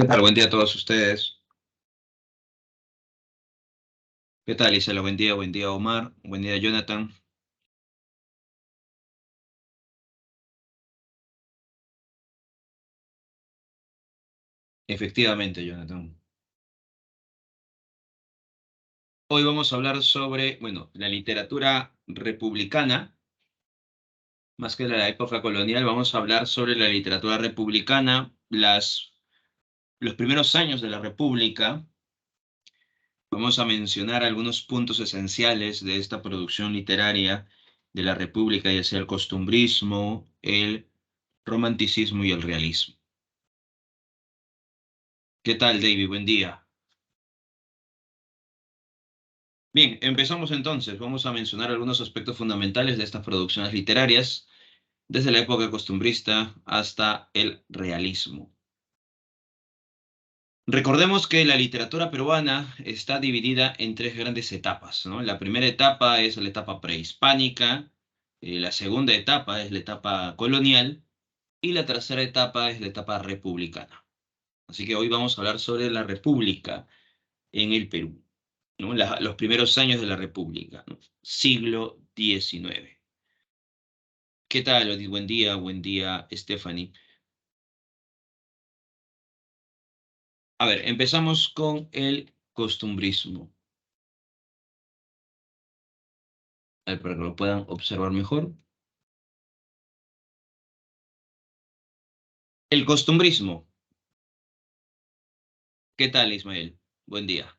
¿Qué tal? Buen día a todos ustedes. ¿Qué tal, Isela? Buen día, Omar. Buen día, Jonathan. Efectivamente, Jonathan. Hoy vamos a hablar sobre, bueno, la literatura republicana, más que la época colonial, vamos a hablar sobre la literatura republicana, los primeros años de la República. Vamos a mencionar algunos puntos esenciales de esta producción literaria de la República, ya sea el costumbrismo, el romanticismo y el realismo. ¿Qué tal, David? Buen día. Bien, empezamos entonces. Vamos a mencionar algunos aspectos fundamentales de estas producciones literarias, desde la época costumbrista hasta el realismo. Recordemos que la literatura peruana está dividida en tres grandes etapas, ¿no? La primera etapa es la etapa prehispánica, la segunda etapa es la etapa colonial y la tercera etapa es la etapa republicana. Así que hoy vamos a hablar sobre la República en el Perú, ¿no? Los primeros años de la República, ¿no? Siglo XIX. ¿Qué tal, Odit? Buen día, Stephanie. A ver, empezamos con el costumbrismo. A ver, para que lo puedan observar mejor. El costumbrismo. ¿Qué tal, Ismael? Buen día.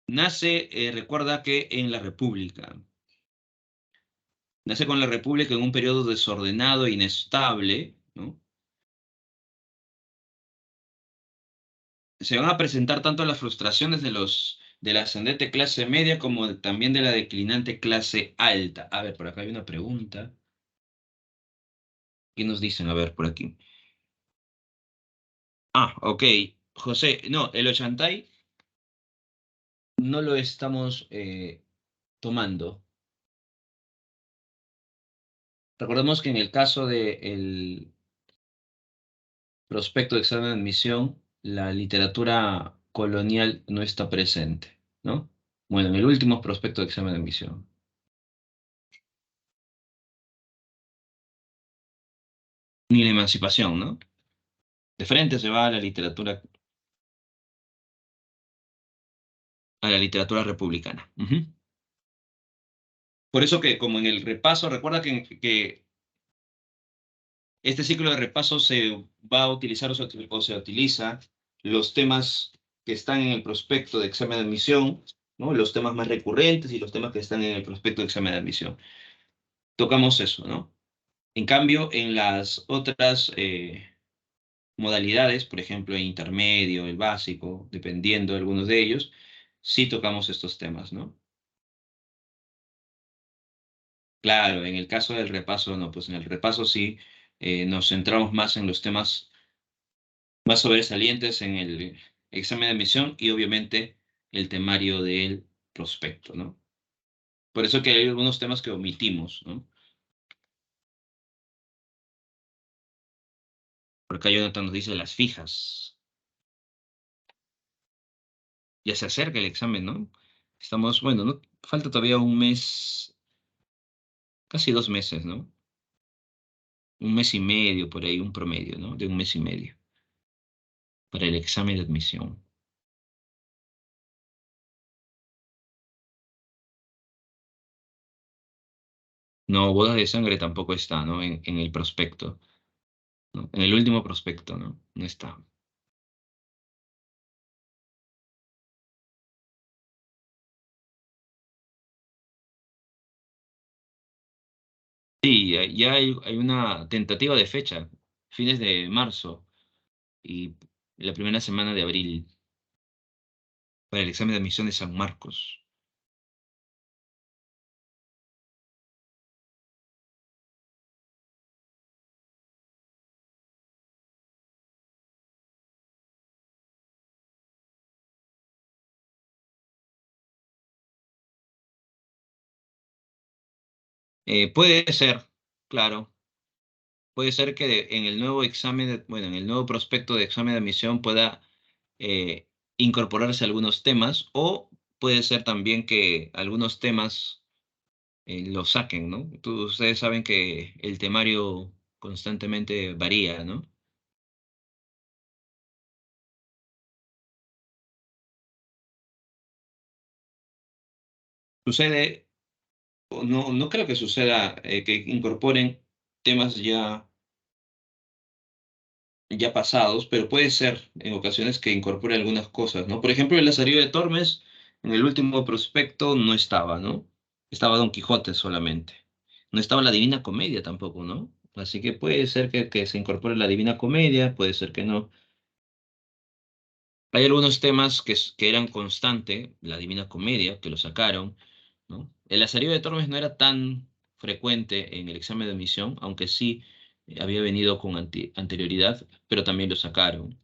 Nace, recuerda que en la República. Nace con la República en un periodo desordenado e inestable, ¿no? Se van a presentar tanto las frustraciones de la ascendente clase media como también de la declinante clase alta. A ver, por acá hay una pregunta. ¿Qué nos dicen? A ver, por aquí. Ah, ok. José, no, el Ollantay no lo estamos tomando. Recordemos que en el caso del prospecto de examen de admisión, la literatura colonial no está presente, ¿no? Bueno, en el último prospecto de examen de admisión. Ni la emancipación, ¿no? De frente se va a la literatura republicana. Ujú. Por eso que como en el repaso, recuerda que este ciclo de repaso se va a utilizar o se utiliza los temas que están en el prospecto de examen de admisión, ¿no? Los temas más recurrentes y los temas que están en el prospecto de examen de admisión. Tocamos eso, ¿no? En cambio, en las otras modalidades, por ejemplo, el intermedio, el básico, dependiendo de algunos de ellos, sí tocamos estos temas, ¿no? Claro, en el caso del repaso, no, pues en el repaso sí nos centramos más en los temas más sobresalientes en el examen de admisión y obviamente el temario del prospecto, ¿no? Por eso que hay algunos temas que omitimos, ¿no? Por acá Jonathan nos dice las fijas. Ya se acerca el examen, ¿no? Estamos, bueno, no, falta todavía un mes, casi 2 meses, ¿no? Un mes y medio por ahí, un promedio, ¿no? De un mes y medio para el examen de admisión. No, bodas de sangre tampoco está, ¿no? En el prospecto, ¿no? En el último prospecto, ¿no? No está. Sí, ya hay una tentativa de fecha, fines de marzo y la primera semana de abril para el examen de admisión de San Marcos. Puede ser, claro. puede ser que en el nuevo examen, bueno, en el nuevo prospecto de examen de admisión pueda eh, incorporarse algunos temas, o puede ser también que algunos temas los saquen, ¿no? Ustedes saben que el temario constantemente varía, ¿no? Sucede, o no, no creo que suceda que incorporen temas ya pasados, pero puede ser en ocasiones que incorpore algunas cosas, ¿no? Por ejemplo, el Lazarillo de Tormes, en el último prospecto no estaba, ¿no? Estaba Don Quijote solamente. No estaba la Divina Comedia tampoco, ¿no? Así que puede ser que se incorpore la Divina Comedia, puede ser que no. Hay algunos temas que eran constante, la Divina Comedia, que lo sacaron, ¿no? El Lazarillo de Tormes no era tan frecuente en el examen de admisión, aunque sí había venido con anterioridad, pero también lo sacaron,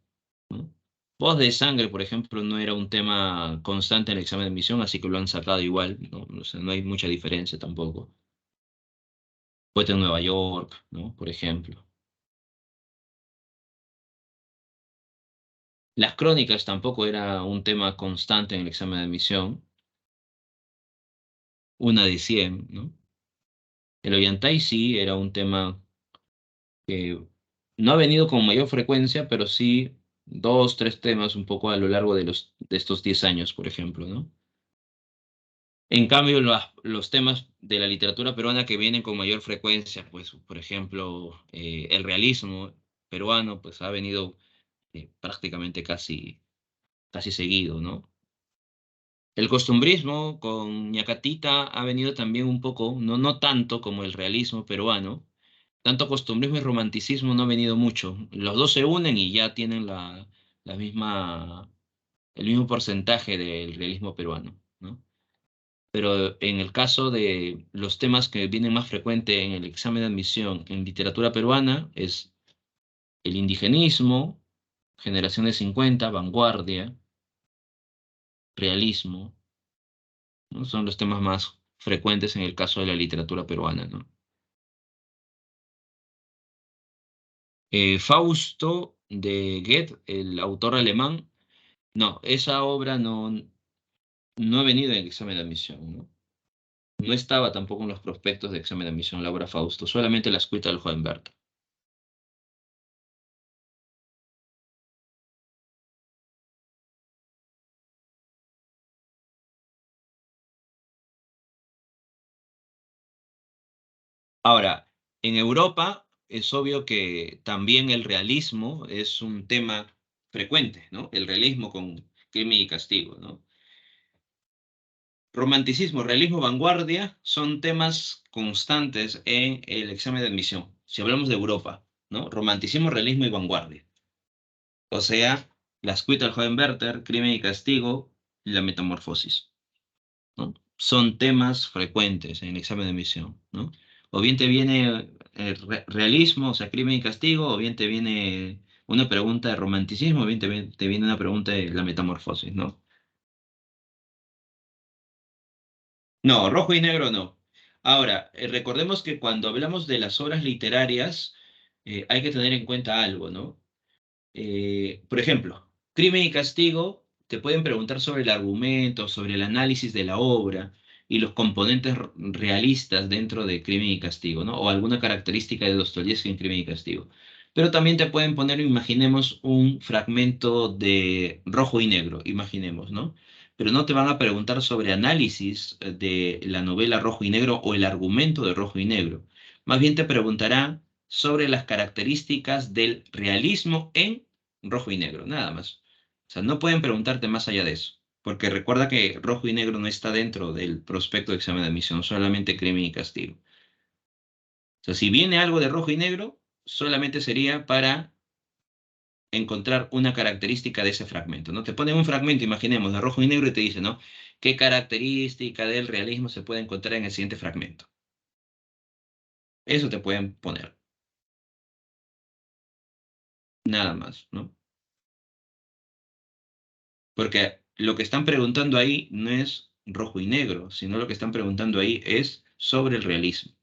¿no? Voz de sangre, por ejemplo, no era un tema constante en el examen de admisión, así que lo han sacado igual, ¿no? O sea, no hay mucha diferencia tampoco. Poeta en Nueva York, ¿no? Por ejemplo. Las crónicas tampoco era un tema constante en el examen de admisión, una de 100, ¿no? El Ollantay sí era un tema que no ha venido con mayor frecuencia, pero sí dos, tres temas un poco a lo largo de estos 10 años, por ejemplo, ¿no? En cambio, los temas de la literatura peruana que vienen con mayor frecuencia, pues, por ejemplo, el realismo peruano, pues ha venido prácticamente casi seguido, ¿no? El costumbrismo con Ñacatita ha venido también un poco, no tanto como el realismo peruano. Tanto costumbrismo y romanticismo no ha venido mucho. Los dos se unen y ya tienen la misma, el mismo porcentaje del realismo peruano, ¿no? Pero en el caso de los temas que vienen más frecuente en el examen de admisión en literatura peruana es el indigenismo, generación de 50, vanguardia, realismo, ¿no? Son los temas más frecuentes en el caso de la literatura peruana, ¿no? Fausto de Goethe, el autor alemán, no, esa obra no ha venido en el examen de admisión, ¿no? No estaba tampoco en los prospectos de examen de admisión la obra Fausto, solamente la escuela del Hohenberg. Ahora, en Europa es obvio que también el realismo es un tema frecuente, ¿no? El realismo con crimen y castigo, ¿no? Romanticismo, realismo, vanguardia son temas constantes en el examen de admisión. Si hablamos de Europa, ¿no? Romanticismo, realismo y vanguardia. O sea, la escuela del joven Werther, crimen y castigo, y la metamorfosis, ¿no? Son temas frecuentes en el examen de admisión, ¿no? O bien te viene realismo, o sea, crimen y castigo, o bien te viene una pregunta de romanticismo, o bien te viene una pregunta de la metamorfosis, ¿no? No, rojo y negro no. Ahora, recordemos que cuando hablamos de las obras literarias, hay que tener en cuenta algo, ¿no? Por ejemplo, Crimen y Castigo, te pueden preguntar sobre el argumento, sobre el análisis de la obra y los componentes realistas dentro de Crimen y Castigo, ¿no? O alguna característica de Dostoyevsky en Crimen y Castigo. Pero también te pueden poner, imaginemos, un fragmento de Rojo y Negro, imaginemos, ¿no? Pero no te van a preguntar sobre análisis de la novela Rojo y Negro o el argumento de Rojo y Negro. Más bien te preguntará sobre las características del realismo en rojo y negro, nada más. O sea, no pueden preguntarte más allá de eso, porque recuerda que rojo y negro no está dentro del prospecto de examen de admisión, solamente crimen y castigo. O sea, si viene algo de rojo y negro, solamente sería para encontrar una característica de ese fragmento, ¿no? Te ponen un fragmento, imaginemos, de rojo y negro y te dicen, ¿no? ¿Qué característica del realismo se puede encontrar en el siguiente fragmento? Eso te pueden poner, nada más, ¿no? Porque lo que están preguntando ahí no es rojo y negro, sino lo que están preguntando ahí es sobre el realismo.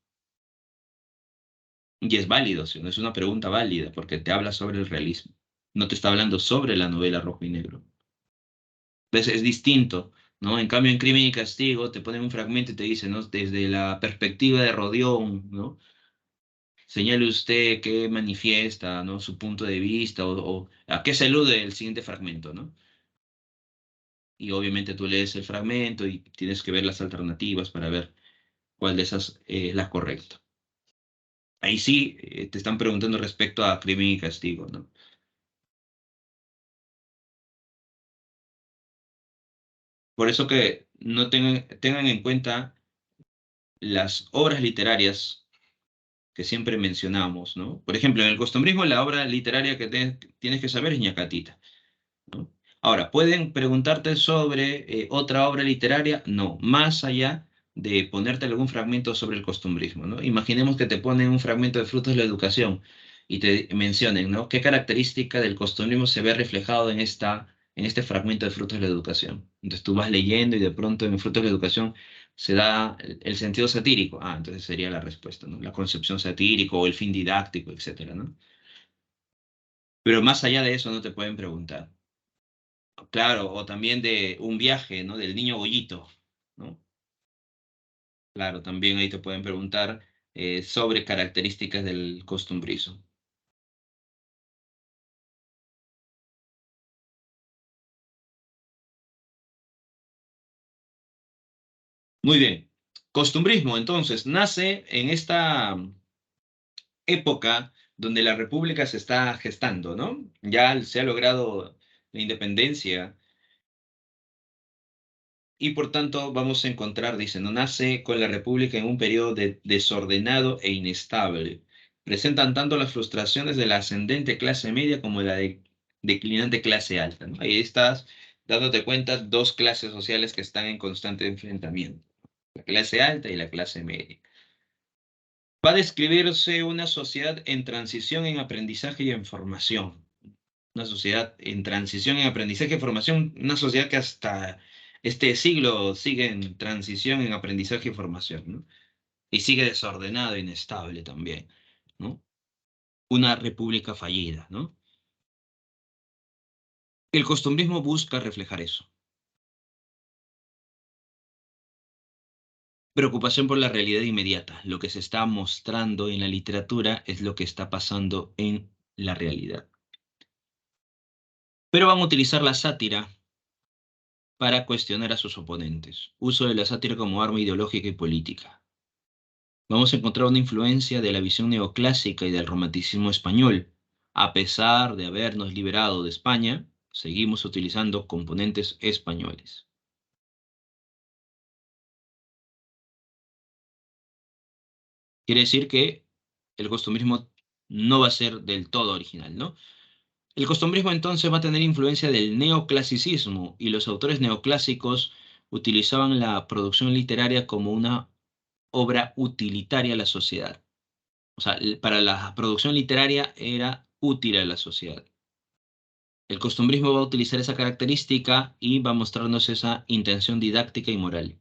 Y es válido, ¿sí? ¿No? Es una pregunta válida porque te habla sobre el realismo. No te está hablando sobre la novela rojo y negro. Entonces es distinto, ¿no? En cambio, en Crimen y Castigo te ponen un fragmento y te dicen, ¿no? Desde la perspectiva de Rodión, ¿no? Señale usted qué manifiesta, ¿no? Su punto de vista o a qué se alude el siguiente fragmento, ¿no? Y obviamente tú lees el fragmento y tienes que ver las alternativas para ver cuál de esas es la correcta. Ahí sí te están preguntando respecto a Crimen y Castigo, ¿no? Por eso que no tengan en cuenta las obras literarias que siempre mencionamos, ¿no? Por ejemplo, en el costumbrismo la obra literaria que tienes que saber es Ñacatita, ¿no? Ahora, ¿pueden preguntarte sobre otra obra literaria? No, más allá de ponerte algún fragmento sobre el costumbrismo, ¿no? Imaginemos que te ponen un fragmento de Frutos de la Educación y te mencionen, ¿no? ¿Qué característica del costumbrismo se ve reflejado en este fragmento de Frutos de la Educación? Entonces tú vas leyendo y de pronto en Frutos de la Educación se da el sentido satírico. Ah, entonces sería la respuesta, ¿no? La concepción satírica o el fin didáctico, etcétera, ¿no? Pero más allá de eso no te pueden preguntar. Claro, o también de un viaje, ¿no? Del niño Goyito, ¿no? Claro, también ahí te pueden preguntar sobre características del costumbrizo. Muy bien. Costumbrismo, entonces, nace en esta época donde la república se está gestando, ¿no? Ya se ha logrado la independencia. Y por tanto vamos a encontrar, dice, no nace con la República en un periodo desordenado e inestable. Presentan tanto las frustraciones de la ascendente clase media como la declinante clase alta, ¿no? Ahí estás dándote cuenta dos clases sociales que están en constante enfrentamiento, la clase alta y la clase media. Va a describirse una sociedad en transición en aprendizaje y en formación. Una sociedad en transición, en aprendizaje y formación, una sociedad que hasta este siglo sigue en transición, en aprendizaje y formación, ¿no? Y sigue desordenado, inestable también, ¿no? Una república fallida, ¿no? El costumbrismo busca reflejar eso. Preocupación por la realidad inmediata. Lo que se está mostrando en la literatura es lo que está pasando en la realidad. Pero van a utilizar la sátira para cuestionar a sus oponentes. Uso de la sátira como arma ideológica y política. Vamos a encontrar una influencia de la visión neoclásica y del romanticismo español. A pesar de habernos liberado de España, seguimos utilizando componentes españoles. Quiere decir que el costumbrismo no va a ser del todo original, ¿no? El costumbrismo entonces va a tener influencia del neoclasicismo y los autores neoclásicos utilizaban la producción literaria como una obra utilitaria a la sociedad. O sea, para la producción literaria era útil a la sociedad. El costumbrismo va a utilizar esa característica y va a mostrarnos esa intención didáctica y moral.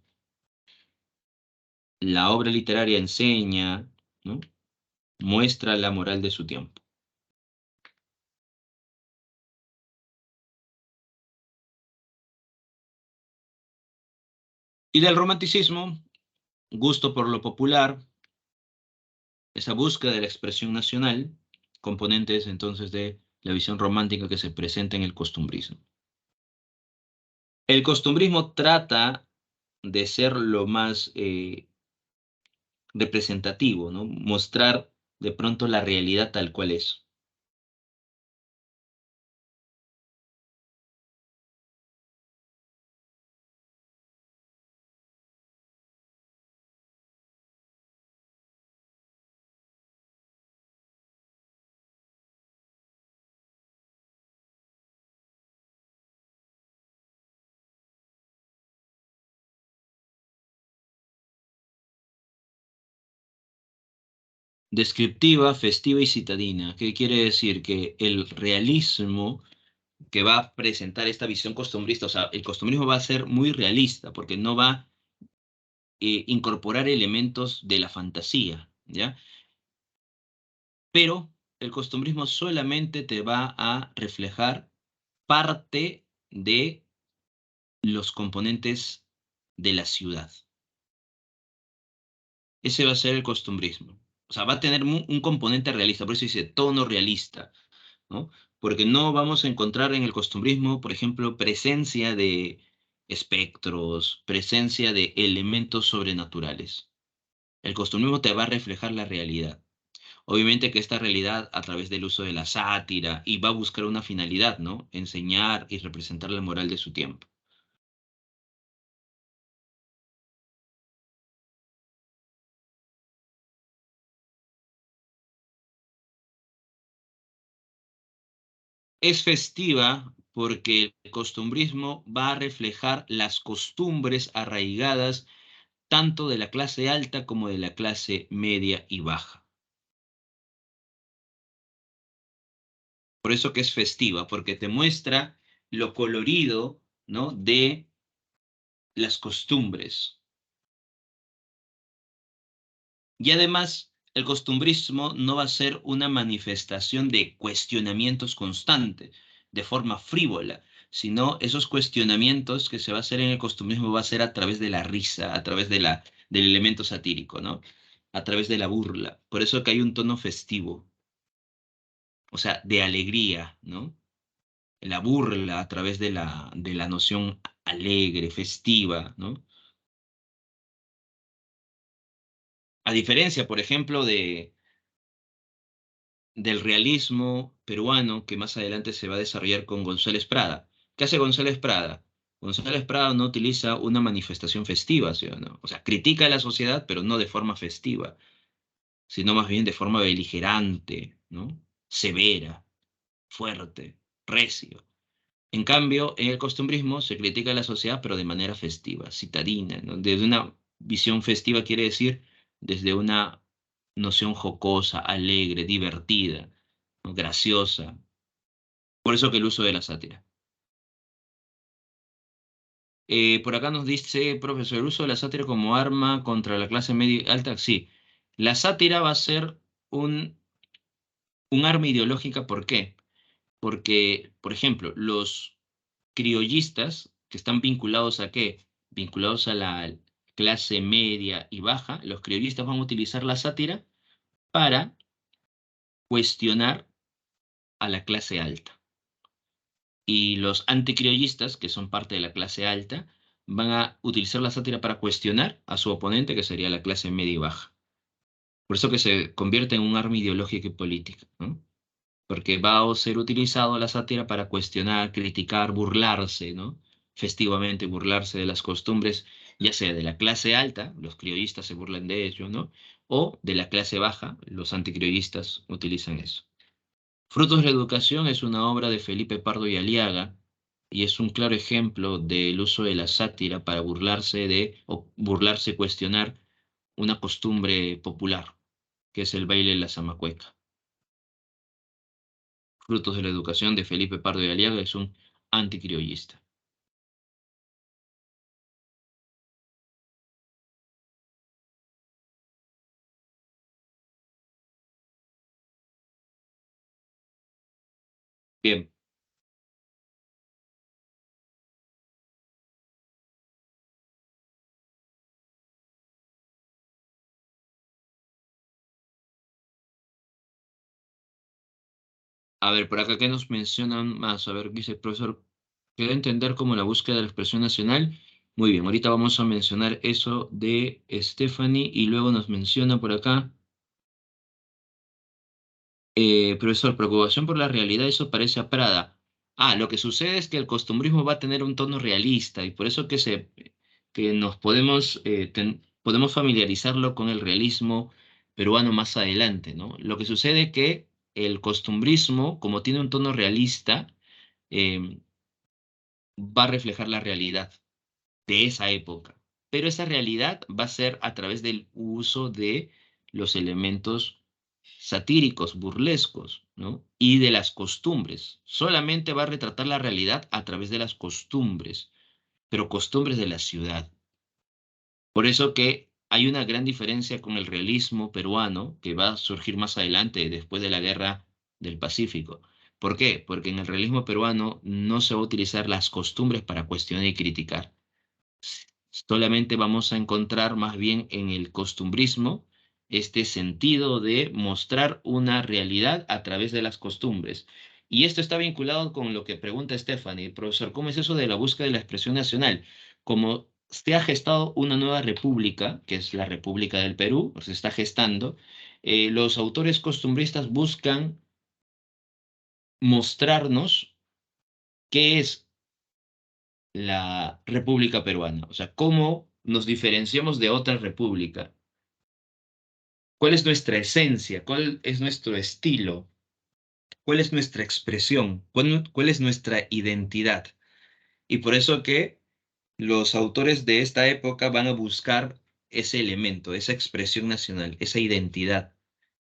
La obra literaria enseña, ¿no? Muestra la moral de su tiempo. Y del romanticismo, gusto por lo popular, esa búsqueda de la expresión nacional, componentes entonces de la visión romántica que se presenta en el costumbrismo. El costumbrismo trata de ser lo más representativo, ¿no? Mostrar de pronto la realidad tal cual es. Descriptiva, festiva y citadina. ¿Qué quiere decir? Que el realismo que va a presentar esta visión costumbrista, o sea, el costumbrismo va a ser muy realista porque no va a incorporar elementos de la fantasía, ¿ya? pero el costumbrismo solamente te va a reflejar parte de los componentes de la ciudad. Ese va a ser el costumbrismo. O sea, va a tener un componente realista, por eso dice tono realista, ¿no? Porque no vamos a encontrar en el costumbrismo, por ejemplo, presencia de espectros, presencia de elementos sobrenaturales. El costumbrismo te va a reflejar la realidad. Obviamente que esta realidad a través del uso de la sátira y va a buscar una finalidad, ¿no? Enseñar y representar la moral de su tiempo. Es festiva porque el costumbrismo va a reflejar las costumbres arraigadas tanto de la clase alta como de la clase media y baja. Por eso que es festiva, porque te muestra lo colorido, ¿no? De las costumbres. Y además, el costumbrismo no va a ser una manifestación de cuestionamientos constantes, de forma frívola, sino esos cuestionamientos que se va a hacer en el costumbrismo va a ser a través de la risa, a través de del elemento satírico, ¿no? A través de la burla. Por eso que hay un tono festivo, o sea, de alegría, ¿no? La burla a través de de la noción alegre, festiva, ¿no? A diferencia, por ejemplo, del realismo peruano que más adelante se va a desarrollar con González Prada. ¿Qué hace González Prada? González Prada no utiliza una manifestación festiva, ¿sí o no? O sea, critica a la sociedad, pero no de forma festiva, sino más bien de forma beligerante, ¿no? Severa, fuerte, recio. En cambio, en el costumbrismo se critica a la sociedad, pero de manera festiva, citadina, ¿no? Desde una visión festiva quiere decir desde una noción jocosa, alegre, divertida, ¿no? Graciosa. Por eso que el uso de la sátira. Por acá nos dice, profesor, el uso de la sátira como arma contra la clase media y alta. Sí, la sátira va a ser un, un arma ideológica. ¿Por qué? Porque, por ejemplo, los criollistas que están vinculados a qué? Vinculados a la clase media y baja, los criollistas van a utilizar la sátira para cuestionar a la clase alta. Y los anticriollistas, que son parte de la clase alta, van a utilizar la sátira para cuestionar a su oponente, que sería la clase media y baja. Por eso que se convierte en un arma ideológica y política, ¿no? Porque va a ser utilizado la sátira para cuestionar, criticar, burlarse, ¿no? Festivamente burlarse de las costumbres, ya sea de la clase alta, los criollistas se burlan de ello, ¿no? O de la clase baja, los anticriollistas utilizan eso. Frutos de la Educación es una obra de Felipe Pardo y Aliaga y es un claro ejemplo del uso de la sátira para burlarse o burlarse, cuestionar una costumbre popular, que es el baile de la zamacueca. Frutos de la Educación de Felipe Pardo y Aliaga es un anticriollista. Bien, a ver, por acá, ¿qué nos mencionan más? A ver, dice el profesor, quedó a entender como la búsqueda de la expresión nacional. Muy bien, ahorita vamos a mencionar eso de Stephanie y luego nos menciona por acá. Profesor, preocupación por la realidad, eso parece a Prada. Ah, lo que sucede es que el costumbrismo va a tener un tono realista y por eso que nos podemos familiarizarlo con el realismo peruano más adelante, ¿no? Lo que sucede es que el costumbrismo, como tiene un tono realista, eh, va a reflejar la realidad de esa época. Pero esa realidad va a ser a través del uso de los elementos satíricos, burlescos, ¿no? Y de las costumbres. Solamente va a retratar la realidad a través de las costumbres, pero costumbres de la ciudad. Por eso que Hay una gran diferencia con el realismo peruano que va a surgir más adelante, después de la Guerra del Pacífico. ¿Por qué? Porque en el realismo peruano no se va a utilizar las costumbres para cuestionar y criticar. Solamente vamos a encontrar más bien en el costumbrismo este sentido de mostrar una realidad a través de las costumbres. Y esto está vinculado con lo que pregunta Stephanie, profesor, ¿cómo es eso de la búsqueda de la expresión nacional? Como se ha gestado una nueva república, que es la República del Perú, o se está gestando, los autores costumbristas buscan mostrarnos qué es la República Peruana, o sea, cómo nos diferenciamos de otra república, cuál es nuestra esencia, cuál es nuestro estilo, cuál es nuestra expresión, cuál es nuestra identidad. Y por eso que los autores de esta época van a buscar ese elemento, esa expresión nacional, esa identidad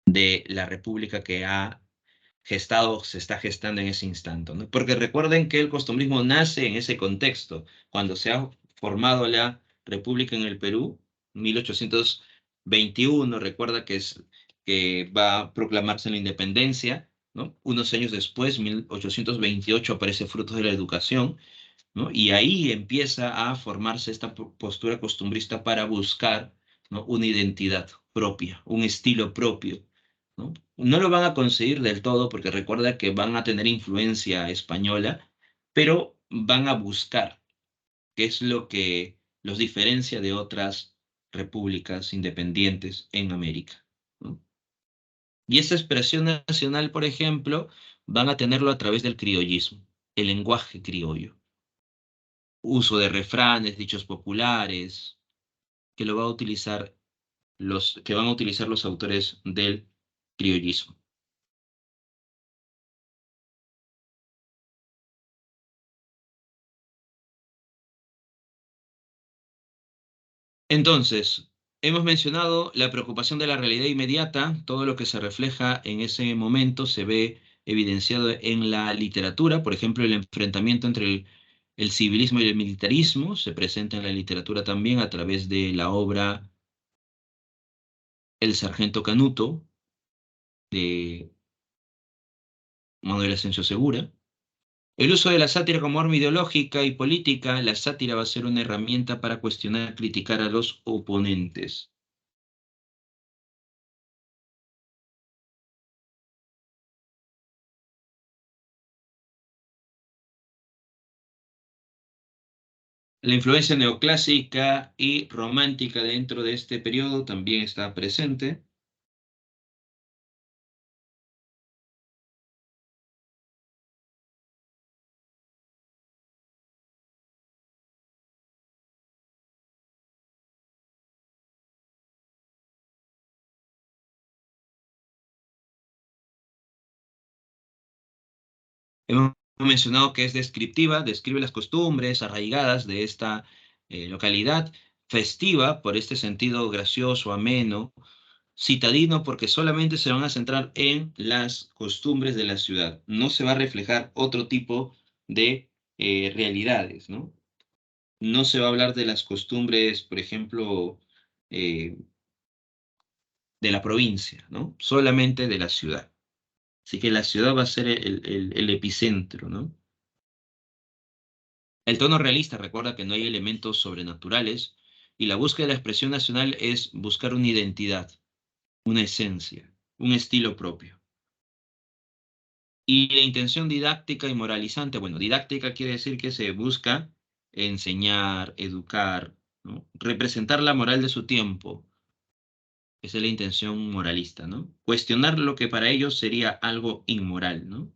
de la república que ha gestado, se está gestando en ese instante, ¿no? Porque recuerden que el costumbrismo nace en ese contexto, cuando se ha formado la república en el Perú, 1821, recuerda que va a proclamarse la independencia, ¿no? Unos años después, 1828, aparece Frutos de la Educación, ¿no? Y ahí empieza a formarse esta postura costumbrista para buscar, ¿no? Una identidad propia, un estilo propio, ¿no? No lo van a conseguir del todo porque recuerda que van a tener influencia española, pero van a buscar qué es lo que los diferencia de otras repúblicas independientes en América, ¿no? Y esa expresión nacional, por ejemplo, van a tenerlo a través del criollismo, el lenguaje criollo, uso de refranes, dichos populares, que lo va a utilizar que van a utilizar los autores del criollismo. Entonces, hemos mencionado la preocupación de la realidad inmediata, todo lo que se refleja en ese momento se ve evidenciado en la literatura, por ejemplo, el enfrentamiento entre el civilismo y el militarismo se presenta en la literatura también a través de la obra El Sargento Canuto de Manuel Asensio Segura. El uso de la sátira como arma ideológica y política, la sátira va a ser una herramienta para cuestionar, criticar a los oponentes. La influencia neoclásica y romántica dentro de este periodo también está presente. Hemos mencionado que es descriptiva, describe las costumbres arraigadas de esta localidad, festiva por este sentido gracioso, ameno, citadino porque solamente se van a centrar en las costumbres de la ciudad. No se va a reflejar otro tipo de realidades, ¿no? No se va a hablar de las costumbres, por ejemplo, eh, de la provincia, ¿no? Solamente de la ciudad. Así que la ciudad va a ser el epicentro, ¿no? El tono realista recuerda que no hay elementos sobrenaturales y la búsqueda de la expresión nacional es buscar una identidad, una esencia, un estilo propio. Y la intención didáctica y moralizante, bueno, didáctica quiere decir que se busca enseñar, educar, ¿no? Representar la moral de su tiempo. Esa es la intención moralista, ¿no? Cuestionar lo que para ellos sería algo inmoral, ¿no?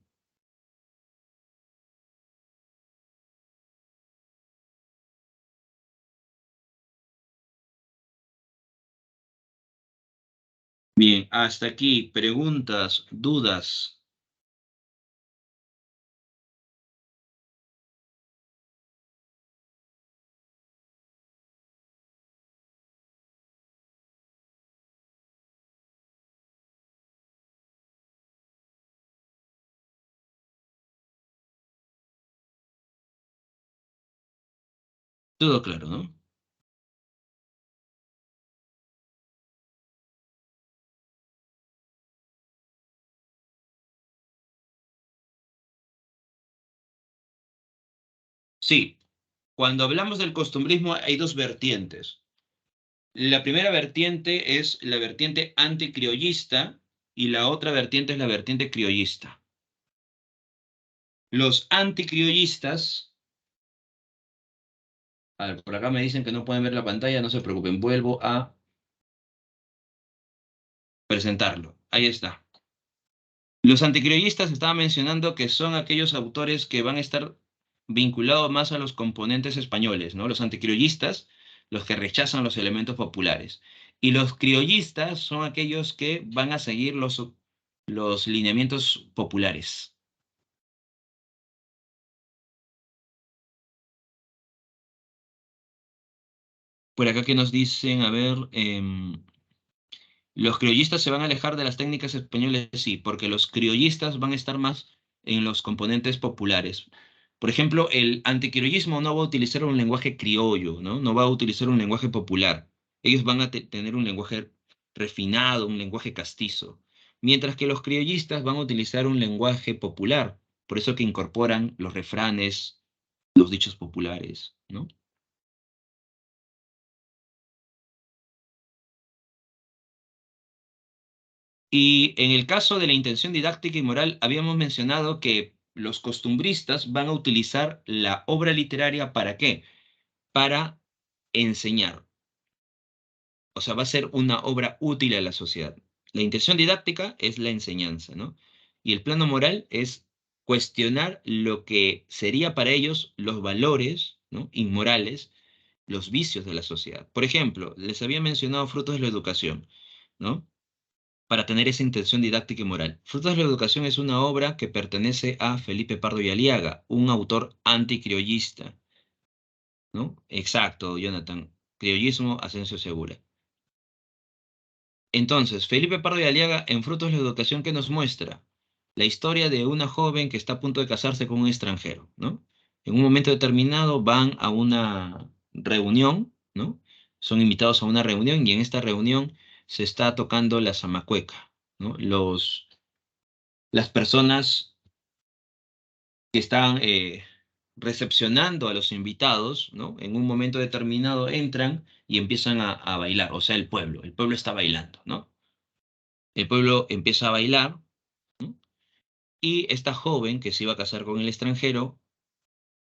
Bien, hasta aquí, preguntas, dudas. Todo claro, ¿no? Sí, cuando hablamos del costumbrismo hay dos vertientes. La primera vertiente es la vertiente anticriollista y la otra vertiente es la vertiente criollista. Los anticriollistas, a ver, por acá me dicen que no pueden ver la pantalla, no se preocupen, vuelvo a presentarlo. Ahí está. Los anticriollistas estaba mencionando que son aquellos autores que van a estar vinculados más a los componentes españoles, ¿no? Los anticriollistas, los que rechazan los elementos populares. Y los criollistas son aquellos que van a seguir los lineamientos populares. Por acá que nos dicen, a ver, los criollistas se van a alejar de las técnicas españolas, sí, porque los criollistas van a estar más en los componentes populares. Por ejemplo, el anticriollismo no va a utilizar un lenguaje criollo, ¿no? No va a utilizar un lenguaje popular. Ellos van a tener un lenguaje refinado, un lenguaje castizo. Mientras que los criollistas van a utilizar un lenguaje popular. Por eso que incorporan los refranes, los dichos populares, ¿no? Y en el caso de la intención didáctica y moral, habíamos mencionado que los costumbristas van a utilizar la obra literaria ¿para qué? Para enseñar. O sea, va a ser una obra útil a la sociedad. La intención didáctica es la enseñanza, ¿no? Y el plano moral es cuestionar lo que sería para ellos los valores, ¿no? Inmorales, los vicios de la sociedad. Por ejemplo, les había mencionado frutos de la educación, ¿no? Para tener esa intención didáctica y moral. Frutos de la Educación es una obra que pertenece a Felipe Pardo y Aliaga, un autor anticriollista, ¿no? Exacto, Jonathan. Criollismo, Asensio Segura. Entonces, Felipe Pardo y Aliaga en Frutos de la Educación, ¿qué nos muestra? La historia de una joven que está a punto de casarse con un extranjero, ¿no? En un momento determinado van a una reunión, ¿no? Son invitados a una reunión y en esta reunión se está tocando la zamacueca, ¿no? Las personas que están recepcionando a los invitados, ¿no? En un momento determinado entran y empiezan a bailar, o sea, el pueblo está bailando, ¿no? El pueblo empieza a bailar, ¿no? Y esta joven que se iba a casar con el extranjero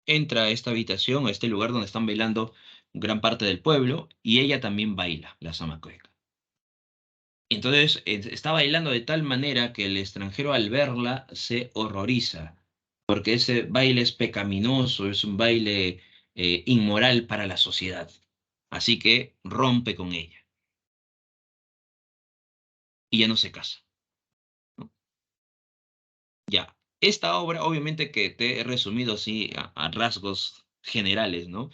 entra a esta habitación, a este lugar donde están bailando gran parte del pueblo, y ella también baila la zamacueca. Entonces está bailando de tal manera que el extranjero al verla se horroriza, porque ese baile es pecaminoso, es un baile inmoral para la sociedad. Así que rompe con ella y ya no se casa, ¿no? Ya, esta obra obviamente que te he resumido así a rasgos generales, ¿no?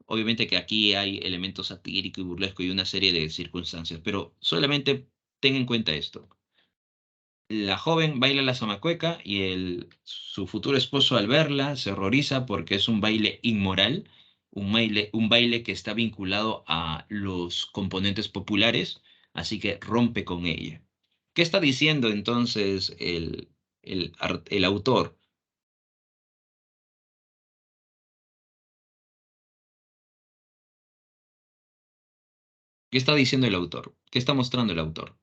Obviamente que aquí hay elementos satírico y burlesco y una serie de circunstancias, pero solamente ten en cuenta esto. La joven baila la zamacueca y su futuro esposo al verla se horroriza porque es un baile inmoral, un baile que está vinculado a los componentes populares, así que rompe con ella. ¿Qué está diciendo entonces el autor? ¿Qué está diciendo el autor? ¿Qué está mostrando el autor?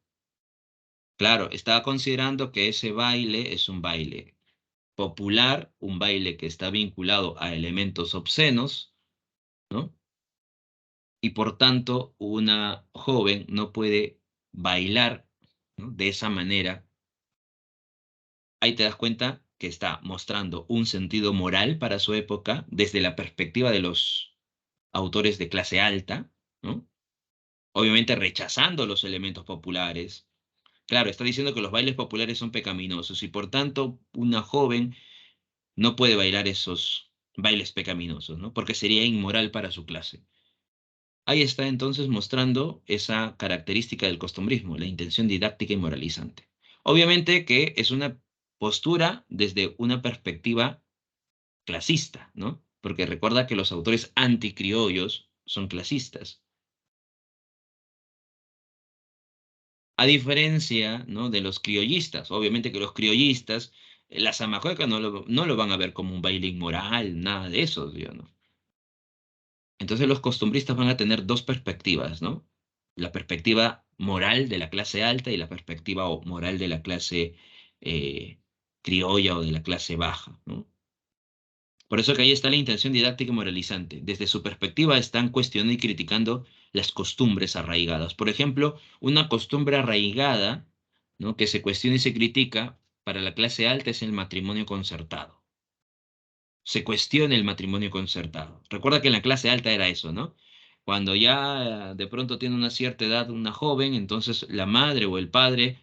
Claro, está considerando que ese baile es un baile popular, un baile que está vinculado a elementos obscenos, ¿no? Y por tanto una joven no puede bailar, ¿no? De esa manera. Ahí te das cuenta que está mostrando un sentido moral para su época desde la perspectiva de los autores de clase alta, ¿no? Obviamente rechazando los elementos populares. Claro, está diciendo que los bailes populares son pecaminosos y por tanto una joven no puede bailar esos bailes pecaminosos, ¿no? Porque sería inmoral para su clase. Ahí está entonces mostrando esa característica del costumbrismo, la intención didáctica y moralizante. Obviamente que es una postura desde una perspectiva clasista, ¿no? Porque recuerda que los autores anticriollos son clasistas. A diferencia, ¿no? De los criollistas. Obviamente que los criollistas Las zamacuecas no lo van a ver como un baile inmoral, nada de eso, ¿sí o no? Entonces los costumbristas van a tener dos perspectivas, ¿no? La perspectiva moral de la clase alta y la perspectiva moral de la clase eh, criolla o de la clase baja, ¿no? Por eso que ahí está la intención didáctica y moralizante. Desde su perspectiva están cuestionando y criticando las costumbres arraigadas. Por ejemplo, una costumbre arraigada, ¿no?, que se cuestiona y se critica para la clase alta es el matrimonio concertado. Se cuestiona el matrimonio concertado. Recuerda que en la clase alta era eso, ¿no? Cuando ya de pronto tiene una cierta edad una joven, entonces la madre o el padre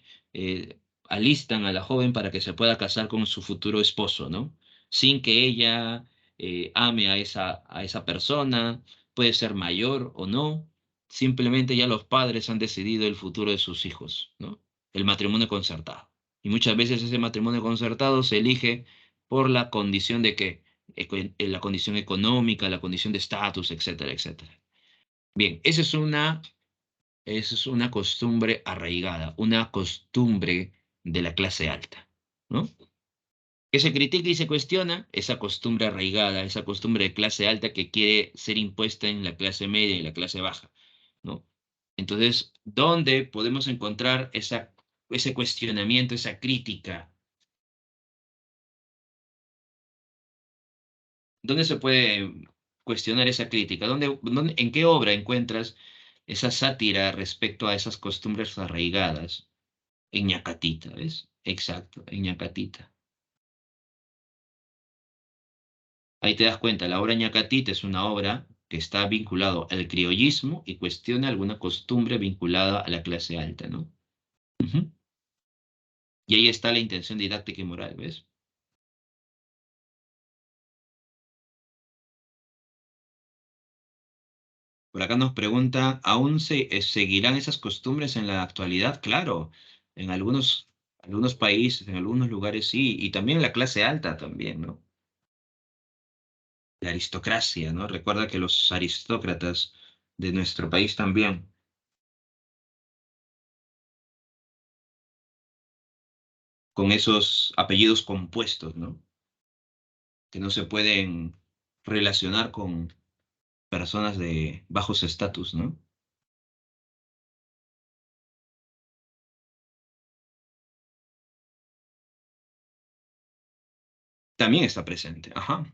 alistan a la joven para que se pueda casar con su futuro esposo, ¿no? Sin que ella ame a esa persona, puede ser mayor o no, simplemente ya los padres han decidido el futuro de sus hijos, ¿no? El matrimonio concertado. Y muchas veces ese matrimonio concertado se elige por la condición de que la condición económica, la condición de estatus, etcétera, etcétera. Bien, esa es una costumbre arraigada, una costumbre de la clase alta, ¿no? Que se critica y se cuestiona esa costumbre arraigada, esa costumbre de clase alta que quiere ser impuesta en la clase media y la clase baja, ¿no? Entonces, ¿dónde podemos encontrar ese cuestionamiento, esa crítica? ¿Dónde se puede cuestionar esa crítica? ¿En qué obra encuentras esa sátira respecto a esas costumbres arraigadas? En Ñacatita, ¿ves? Exacto, en Ñacatita. Ahí te das cuenta, la obra Ñacatita es una obra que está vinculado al criollismo y cuestiona alguna costumbre vinculada a la clase alta, ¿no? Ujú. Y ahí está la intención didáctica y moral, ¿ves? Por acá nos pregunta, ¿aún seguirán esas costumbres en la actualidad? Claro, en algunos países, en algunos lugares sí, y también la clase alta también, ¿no? La aristocracia, ¿no? Recuerda que los aristócratas de nuestro país también, con esos apellidos compuestos, ¿no? Que no se pueden relacionar con personas de bajos estatus, ¿no? También está presente, ajá.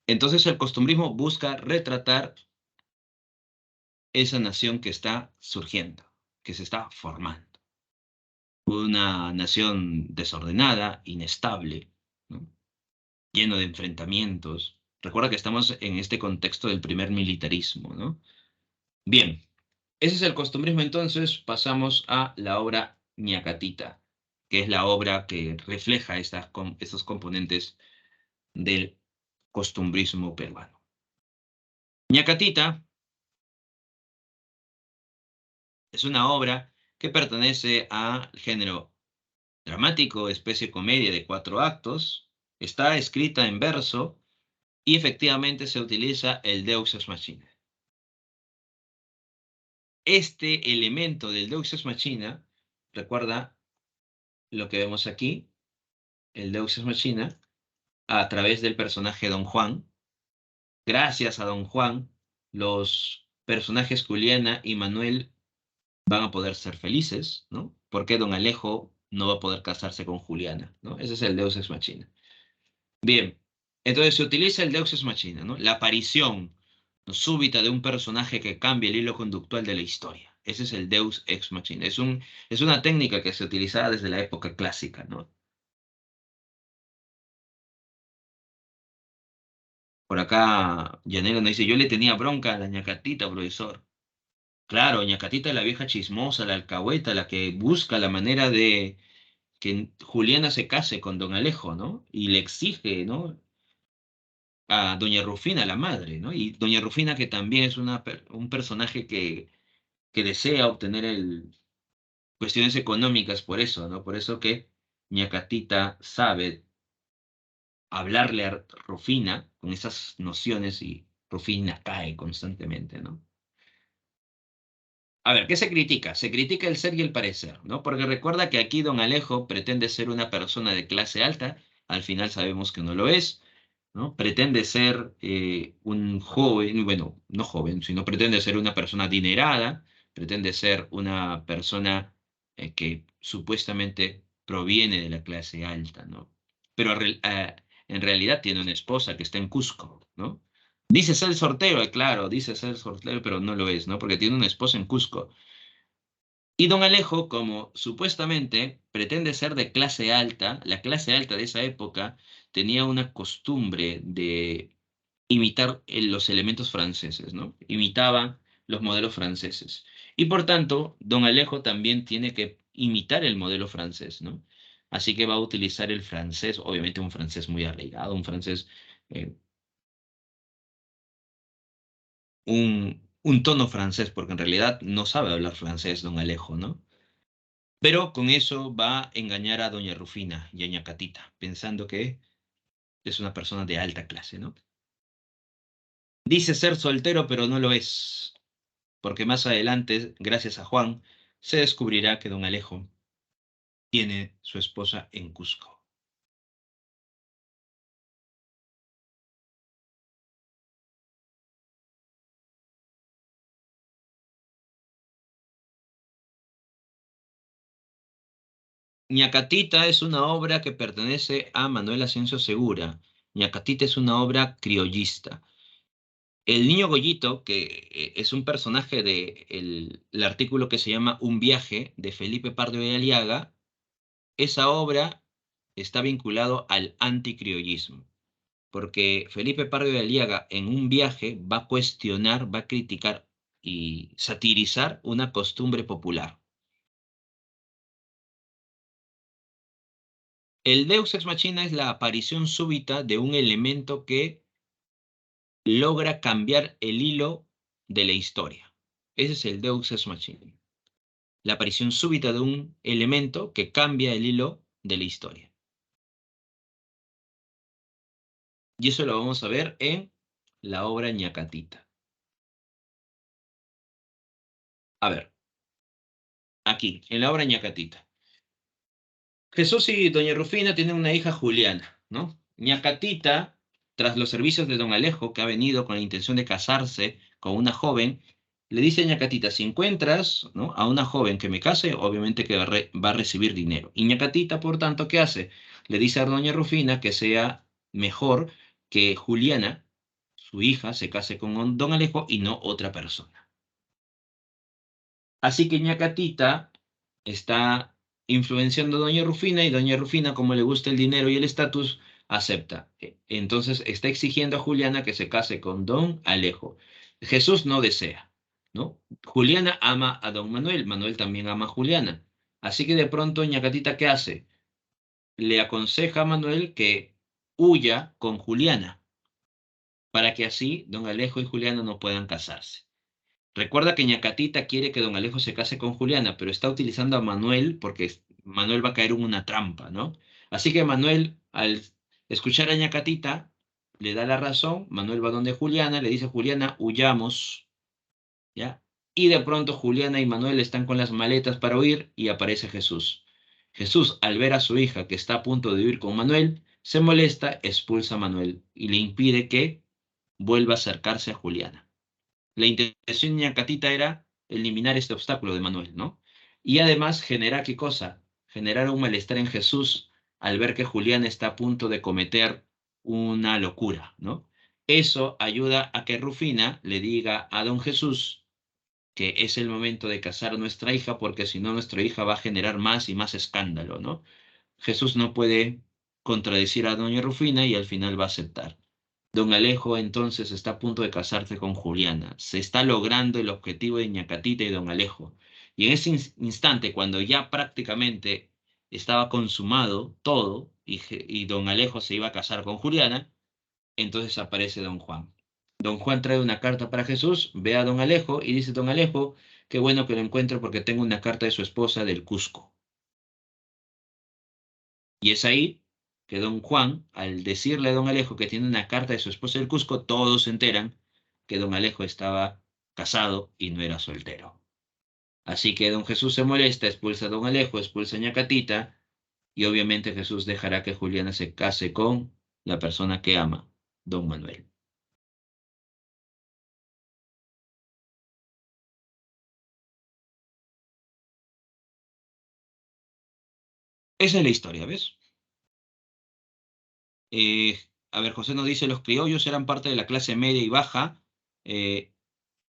Entonces el costumbrismo busca retratar esa nación que está surgiendo, que se está formando. Una nación desordenada, inestable, ¿no?, lleno de enfrentamientos. Recuerda que estamos en este contexto del primer militarismo, ¿no? Bien, ese es el costumbrismo. Entonces pasamos a la obra Ñacatita, que es la obra que refleja estos componentes del costumbrismo peruano. Ñacatita es una obra que pertenece al género dramático, especie comedia de 4 actos. Está escrita en verso y efectivamente se utiliza el Deus Ex Machina. Este elemento del Deus Ex Machina, recuerda lo que vemos aquí, el Deus Ex Machina, a través del personaje Don Juan. Gracias a Don Juan, los personajes Juliana y Manuel van a poder ser felices, ¿no? Porque Don Alejo no va a poder casarse con Juliana, ¿no? Ese es el Deus Ex Machina. Bien, entonces se utiliza el Deus Ex Machina, ¿no? La aparición, ¿no?, súbita de un personaje que cambia el hilo conductual de la historia. Ese es el Deus Ex Machina. Es una técnica que se utilizaba desde la época clásica, ¿no? Por acá, Yanela nos dice, yo le tenía bronca a la ñacatita, profesor. Claro, ñacatita es la vieja chismosa, la alcahueta, la que busca la manera de que Juliana se case con don Alejo, ¿no? Y le exige, ¿no?, a doña Rufina, la madre, ¿no? Y doña Rufina que también es un personaje que desea obtener cuestiones económicas por eso, ¿no? Por eso que ñacatita sabe hablarle a Rufina con esas nociones y Rufina cae constantemente, ¿no? A ver, ¿qué se critica? Se critica el ser y el parecer, ¿no? Porque recuerda que aquí don Alejo pretende ser una persona de clase alta al final sabemos que no lo es, ¿no? Pretende ser un joven, bueno, no joven, sino pretende ser una persona adinerada, pretende ser una persona que supuestamente proviene de la clase alta, ¿no? Pero en realidad tiene una esposa que está en Cusco, ¿no? Dice ser sortero, claro, dice ser sortero, pero no lo es, ¿no? Porque tiene una esposa en Cusco. Y don Alejo, como supuestamente pretende ser de clase alta, la clase alta de esa época tenía una costumbre de imitar los elementos franceses, ¿no? Imitaban los modelos franceses. Y por tanto, don Alejo también tiene que imitar el modelo francés, ¿no? Así que va a utilizar el francés, obviamente un francés muy arraigado, un francés, eh, un tono francés, porque en realidad no sabe hablar francés don Alejo, ¿no? Pero con eso va a engañar a doña Rufina y a ña Catita, pensando que es una persona de alta clase, ¿no? Dice ser soltero, pero no lo es, porque más adelante, gracias a Juan, se descubrirá que don Alejo tiene su esposa en Cusco. Ñacatita es una obra que pertenece a Manuel Asensio Segura. Ñacatita es una obra criollista. El niño Goyito, que es un personaje de el artículo que se llama Un viaje de Felipe Pardo de Aliaga, esa obra está vinculado al anticriollismo, porque Felipe Pardo de Aliaga en un viaje va a cuestionar, va a criticar y satirizar una costumbre popular. El Deus ex machina es la aparición súbita de un elemento que logra cambiar el hilo de la historia. Ese es el Deus ex machina. La aparición súbita de un elemento que cambia el hilo de la historia. Y eso lo vamos a ver en la obra Ñacatita. A ver, aquí, en la obra Ñacatita. Jesús y doña Rufina tienen una hija Juliana, ¿no? Ñacatita, tras los servicios de don Alejo, que ha venido con la intención de casarse con una joven, le dice a Ñacatita, si encuentras, ¿no?, a una joven que me case, obviamente que va a recibir dinero. Y Ñacatita, por tanto, ¿qué hace? Le dice a doña Rufina que sea mejor que Juliana, su hija, se case con don Alejo y no otra persona. Así que Ñacatita está influenciando a Doña Rufina y Doña Rufina, como le gusta el dinero y el estatus, acepta. Entonces está exigiendo a Juliana que se case con Don Alejo. Jesús no desea, ¿no? Juliana ama a Don Manuel, Manuel también ama a Juliana. Así que de pronto Ñacatita, ¿qué hace? Le aconseja a Manuel que huya con Juliana, para que así Don Alejo y Juliana no puedan casarse. Recuerda que Ñacatita quiere que don Alejo se case con Juliana, pero está utilizando a Manuel porque Manuel va a caer en una trampa, ¿no? Así que Manuel, al escuchar a Ñacatita, le da la razón. Manuel va donde Juliana, le dice, Juliana, huyamos, ¿ya? Y de pronto Juliana y Manuel están con las maletas para huir y aparece Jesús. Jesús, al ver a su hija que está a punto de huir con Manuel, se molesta, expulsa a Manuel y le impide que vuelva a acercarse a Juliana. La intención de Ñacatita era eliminar este obstáculo de Manuel, ¿no? Y además generar qué cosa? Generar un malestar en Jesús al ver que Julián está a punto de cometer una locura, ¿no? Eso ayuda a que Rufina le diga a don Jesús que es el momento de casar a nuestra hija porque si no nuestra hija va a generar más y más escándalo, ¿no? Jesús no puede contradecir a doña Rufina y al final va a aceptar. Don Alejo entonces está a punto de casarse con Juliana. Se está logrando el objetivo de Ñacatita y don Alejo. Y en ese instante, cuando ya prácticamente estaba consumado todo y don Alejo se iba a casar con Juliana, entonces aparece don Juan. Don Juan trae una carta para Jesús, ve a don Alejo y dice, don Alejo, qué bueno que lo encuentro porque tengo una carta de su esposa del Cusco. Y es ahí que don Juan, al decirle a don Alejo que tiene una carta de su esposa del Cusco, todos se enteran que don Alejo estaba casado y no era soltero. Así que don Jesús se molesta, expulsa a don Alejo, expulsa a Ñacatita y obviamente Jesús dejará que Juliana se case con la persona que ama, don Manuel. Esa es la historia, ¿ves? Eh, a ver, José nos dice, los criollos eran parte de la clase media y baja, eh,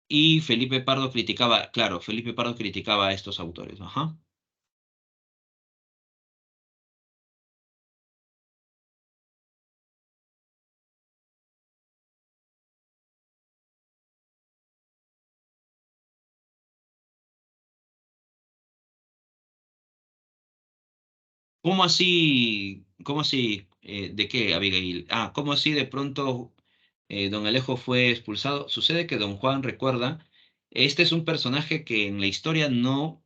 y Felipe Pardo criticaba, claro, Felipe Pardo criticaba a estos autores. Ajá. ¿Cómo así? ¿Cómo así? ¿De qué, Abigail? Ah, ¿cómo así de pronto don Alejo fue expulsado? Sucede que don Juan recuerda, este es un personaje que en la historia no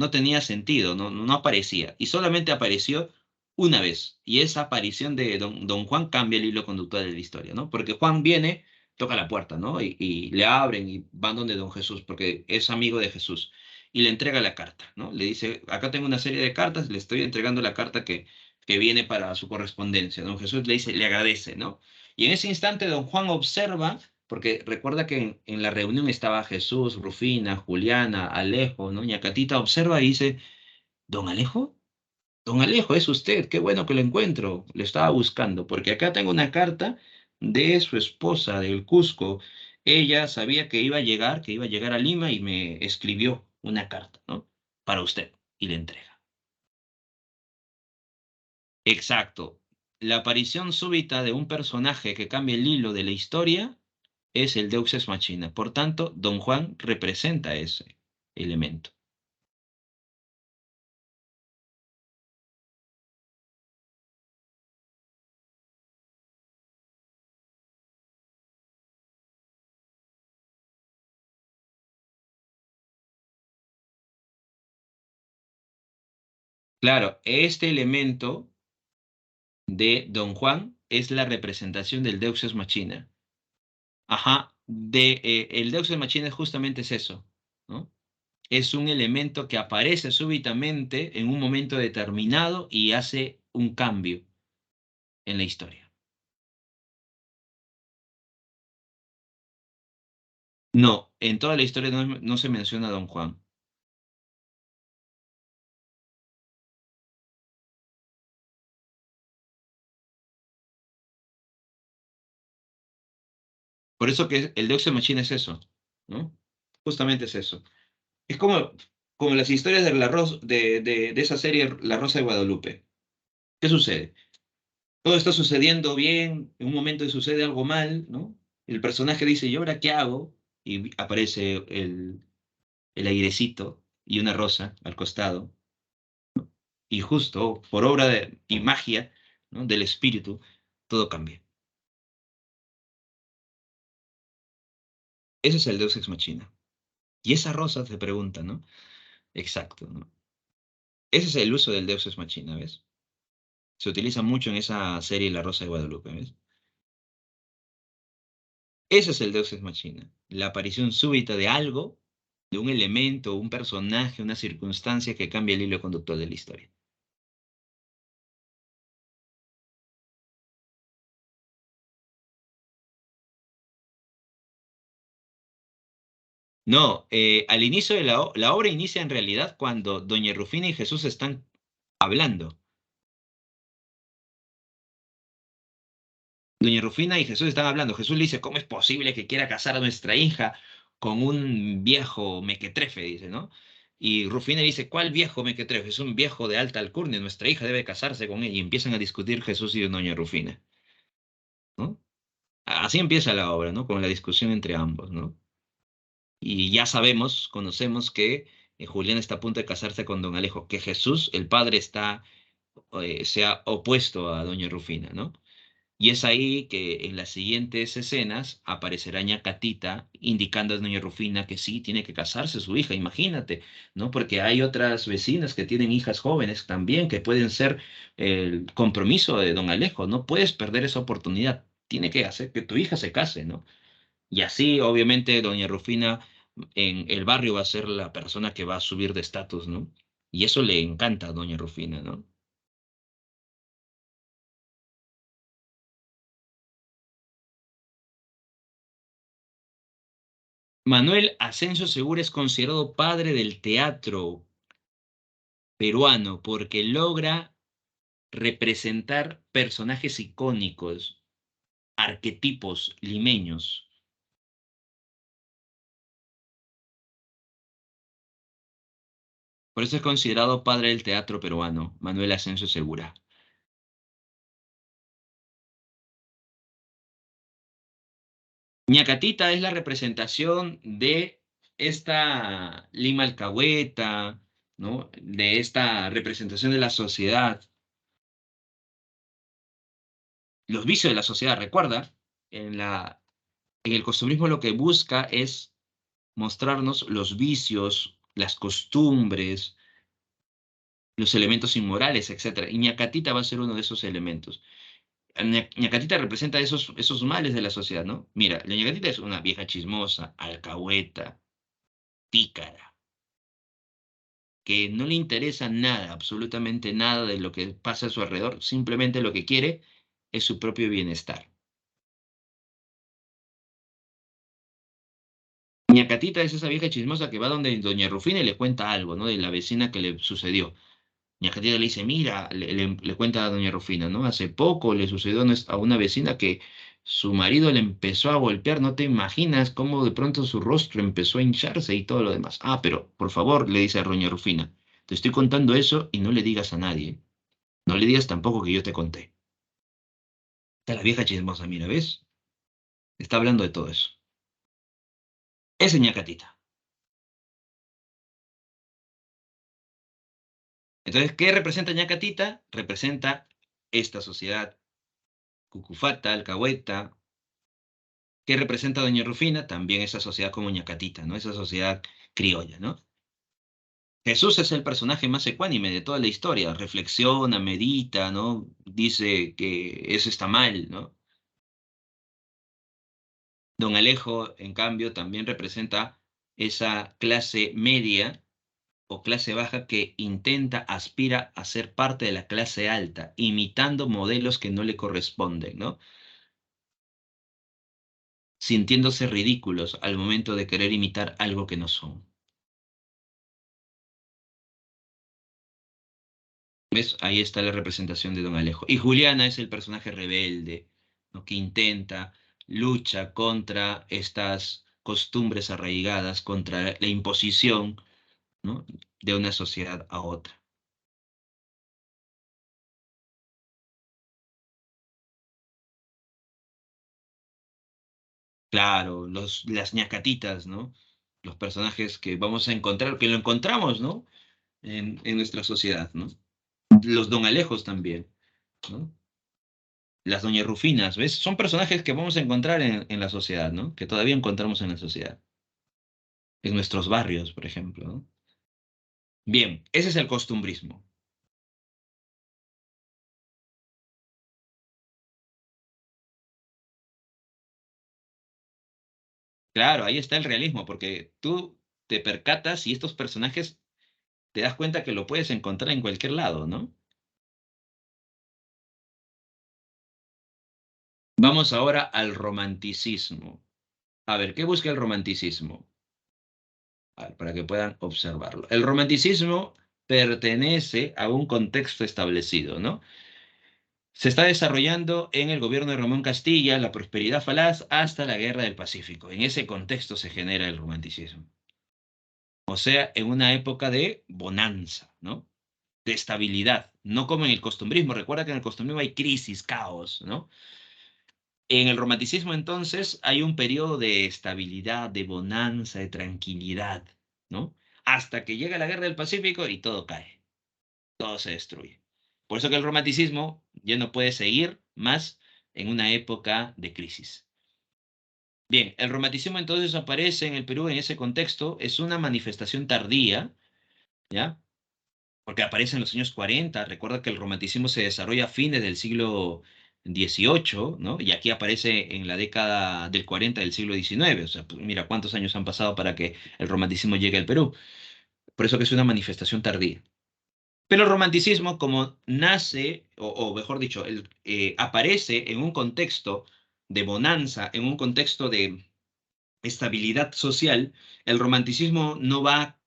tenía sentido, no aparecía, y solamente apareció una vez, y esa aparición de don Juan cambia el hilo conductual de la historia, ¿no? Porque Juan viene, toca la puerta, ¿no? Y le abren y van donde don Jesús, porque es amigo de Jesús y le entrega la carta, ¿no? Le dice, acá tengo una serie de cartas, le estoy entregando la carta que viene para su correspondencia. Don Jesús le dice, le agradece, ¿no? Y en ese instante don Juan observa, porque recuerda que en la reunión estaba Jesús, Rufina, Juliana, Alejo, ¿no? Ñacatita observa y dice, ¿don Alejo? Don Alejo, es usted, qué bueno que lo encuentro, le estaba buscando, porque acá tengo una carta de su esposa del Cusco. Ella sabía que iba a llegar a Lima y me escribió una carta, ¿no? Para usted y le entrega. Exacto. La aparición súbita de un personaje que cambia el hilo de la historia es el Deus Ex Machina. Por tanto, Don Juan representa ese elemento. Claro, este elemento de Don Juan es la representación del Deus Ex Machina. Ajá, el Deus Ex Machina justamente es eso, ¿no? Es un elemento que aparece súbitamente en un momento determinado y hace un cambio en la historia. No, en toda la historia no se menciona a Don Juan. Por eso que el Deus Ex Machina es eso, ¿no? Justamente es eso. Es como las historias de esa serie La Rosa de Guadalupe. ¿Qué sucede? Todo está sucediendo bien, en un momento sucede algo mal, ¿no? El personaje dice, ¿y ahora qué hago? Y aparece el airecito y una rosa al costado, y justo por obra y magia, ¿no? Del espíritu, todo cambia. Ese es el Deus Ex Machina. Y esa rosa te pregunta, ¿no? Exacto, ¿no? Ese es el uso del Deus Ex Machina, ¿ves? Se utiliza mucho en esa serie La Rosa de Guadalupe, ¿ves? Ese es el Deus Ex Machina, la aparición súbita de algo, de un elemento, un personaje, una circunstancia que cambia el hilo conductor de la historia. No, al inicio de la obra inicia en realidad cuando Doña Rufina y Jesús están hablando. Doña Rufina y Jesús están hablando. Jesús le dice, ¿cómo es posible que quiera casar a nuestra hija con un viejo mequetrefe? Dice, ¿no? Y Rufina dice, ¿cuál viejo mequetrefe? Es un viejo de alta alcurnia, nuestra hija debe casarse con él. Y empiezan a discutir Jesús y Doña Rufina, ¿no? Así empieza la obra, ¿no? Con la discusión entre ambos, ¿no? Y ya sabemos, conocemos que Julián está a punto de casarse con don Alejo, que Jesús, el padre, se ha opuesto a doña Rufina, ¿no? Y es ahí que en las siguientes escenas aparecerá Ñacatita indicando a doña Rufina que sí, tiene que casarse su hija, imagínate, ¿no? Porque hay otras vecinas que tienen hijas jóvenes también que pueden ser el compromiso de don Alejo, no puedes perder esa oportunidad, tiene que hacer que tu hija se case, ¿no? Y así, obviamente, doña Rufina en el barrio va a ser la persona que va a subir de estatus, ¿no? Y eso le encanta a doña Rufina, ¿no? Manuel Asensio Segura es considerado padre del teatro peruano porque logra representar personajes icónicos, arquetipos limeños. Por eso es considerado padre del teatro peruano, Manuel Asensio Segura. Ñacatita es la representación de esta Lima alcahueta, ¿no? De esta representación de la sociedad, los vicios de la sociedad. Recuerda, en el costumbrismo lo que busca es mostrarnos los vicios, las costumbres, los elementos inmorales, etcétera. Y Ñacatita va a ser uno de esos elementos. Ñacatita representa esos males de la sociedad, ¿no? Mira, la Ñacatita es una vieja chismosa, alcahueta, pícara, que no le interesa nada, absolutamente nada de lo que pasa a su alrededor, simplemente lo que quiere es su propio bienestar. Ñacatita es esa vieja chismosa que va donde doña Rufina y le cuenta algo, ¿no? De la vecina que le sucedió. Ñacatita le dice, mira, le cuenta a doña Rufina, ¿no? Hace poco le sucedió a una vecina que su marido le empezó a golpear, no te imaginas cómo de pronto su rostro empezó a hincharse y todo lo demás. Ah, pero por favor, le dice a doña Rufina, te estoy contando eso y no le digas a nadie. No le digas tampoco que yo te conté. Está la vieja chismosa, mira, ¿ves? Está hablando de todo eso. Esa es Ñacatita. Entonces, ¿qué representa Ñacatita? Representa esta sociedad cucufata, alcahueta. ¿Qué representa Doña Rufina? También esa sociedad como Ñacatita, ¿no? Esa sociedad criolla, ¿no? Jesús es el personaje más ecuánime de toda la historia. Reflexiona, medita, ¿no? Dice que eso está mal, ¿no? Don Alejo, en cambio, también representa esa clase media o clase baja que intenta, aspira a ser parte de la clase alta, imitando modelos que no le corresponden, ¿no? Sintiéndose ridículos al momento de querer imitar algo que no son. ¿Ves? Ahí está la representación de Don Alejo. Y Juliana es el personaje rebelde, ¿no? Que intenta, lucha contra estas costumbres arraigadas, contra la imposición, ¿no? De una sociedad a otra. Claro, las ñacatitas, ¿no? Los personajes que vamos a encontrar, que lo encontramos, ¿no? En nuestra sociedad, ¿no? Los Don Alejos también, ¿no? Las Doña Rufinas, ¿ves? Son personajes que vamos a encontrar en la sociedad, ¿no? Que todavía encontramos en la sociedad. En nuestros barrios, por ejemplo, ¿no? Bien, ese es el costumbrismo. Claro, ahí está el realismo, porque tú te percatas y estos personajes te das cuenta que lo puedes encontrar en cualquier lado, ¿no? Vamos ahora al romanticismo. A ver, ¿qué busca el romanticismo? A ver, para que puedan observarlo. El romanticismo pertenece a un contexto establecido, ¿no? Se está desarrollando en el gobierno de Ramón Castilla, la prosperidad falaz, hasta la Guerra del Pacífico. En ese contexto se genera el romanticismo. O sea, en una época de bonanza, ¿no? De estabilidad, no como en el costumbrismo. Recuerda que en el costumbrismo hay crisis, caos, ¿no? En el romanticismo, entonces, hay un periodo de estabilidad, de bonanza, de tranquilidad, ¿no? Hasta que llega la Guerra del Pacífico y todo cae, todo se destruye. Por eso que el romanticismo ya no puede seguir más en una época de crisis. Bien, el romanticismo entonces aparece en el Perú en ese contexto, es una manifestación tardía, ¿ya? Porque aparece en los años 40. Recuerda que el romanticismo se desarrolla a fines del siglo XVIII, ¿no? Y aquí aparece en la década del 40 del siglo XIX. O sea, pues mira cuántos años han pasado para que el romanticismo llegue al Perú. Por eso que es una manifestación tardía. Pero el romanticismo, como nace, o mejor dicho, aparece en un contexto de bonanza, en un contexto estabilidad social, el romanticismo no va a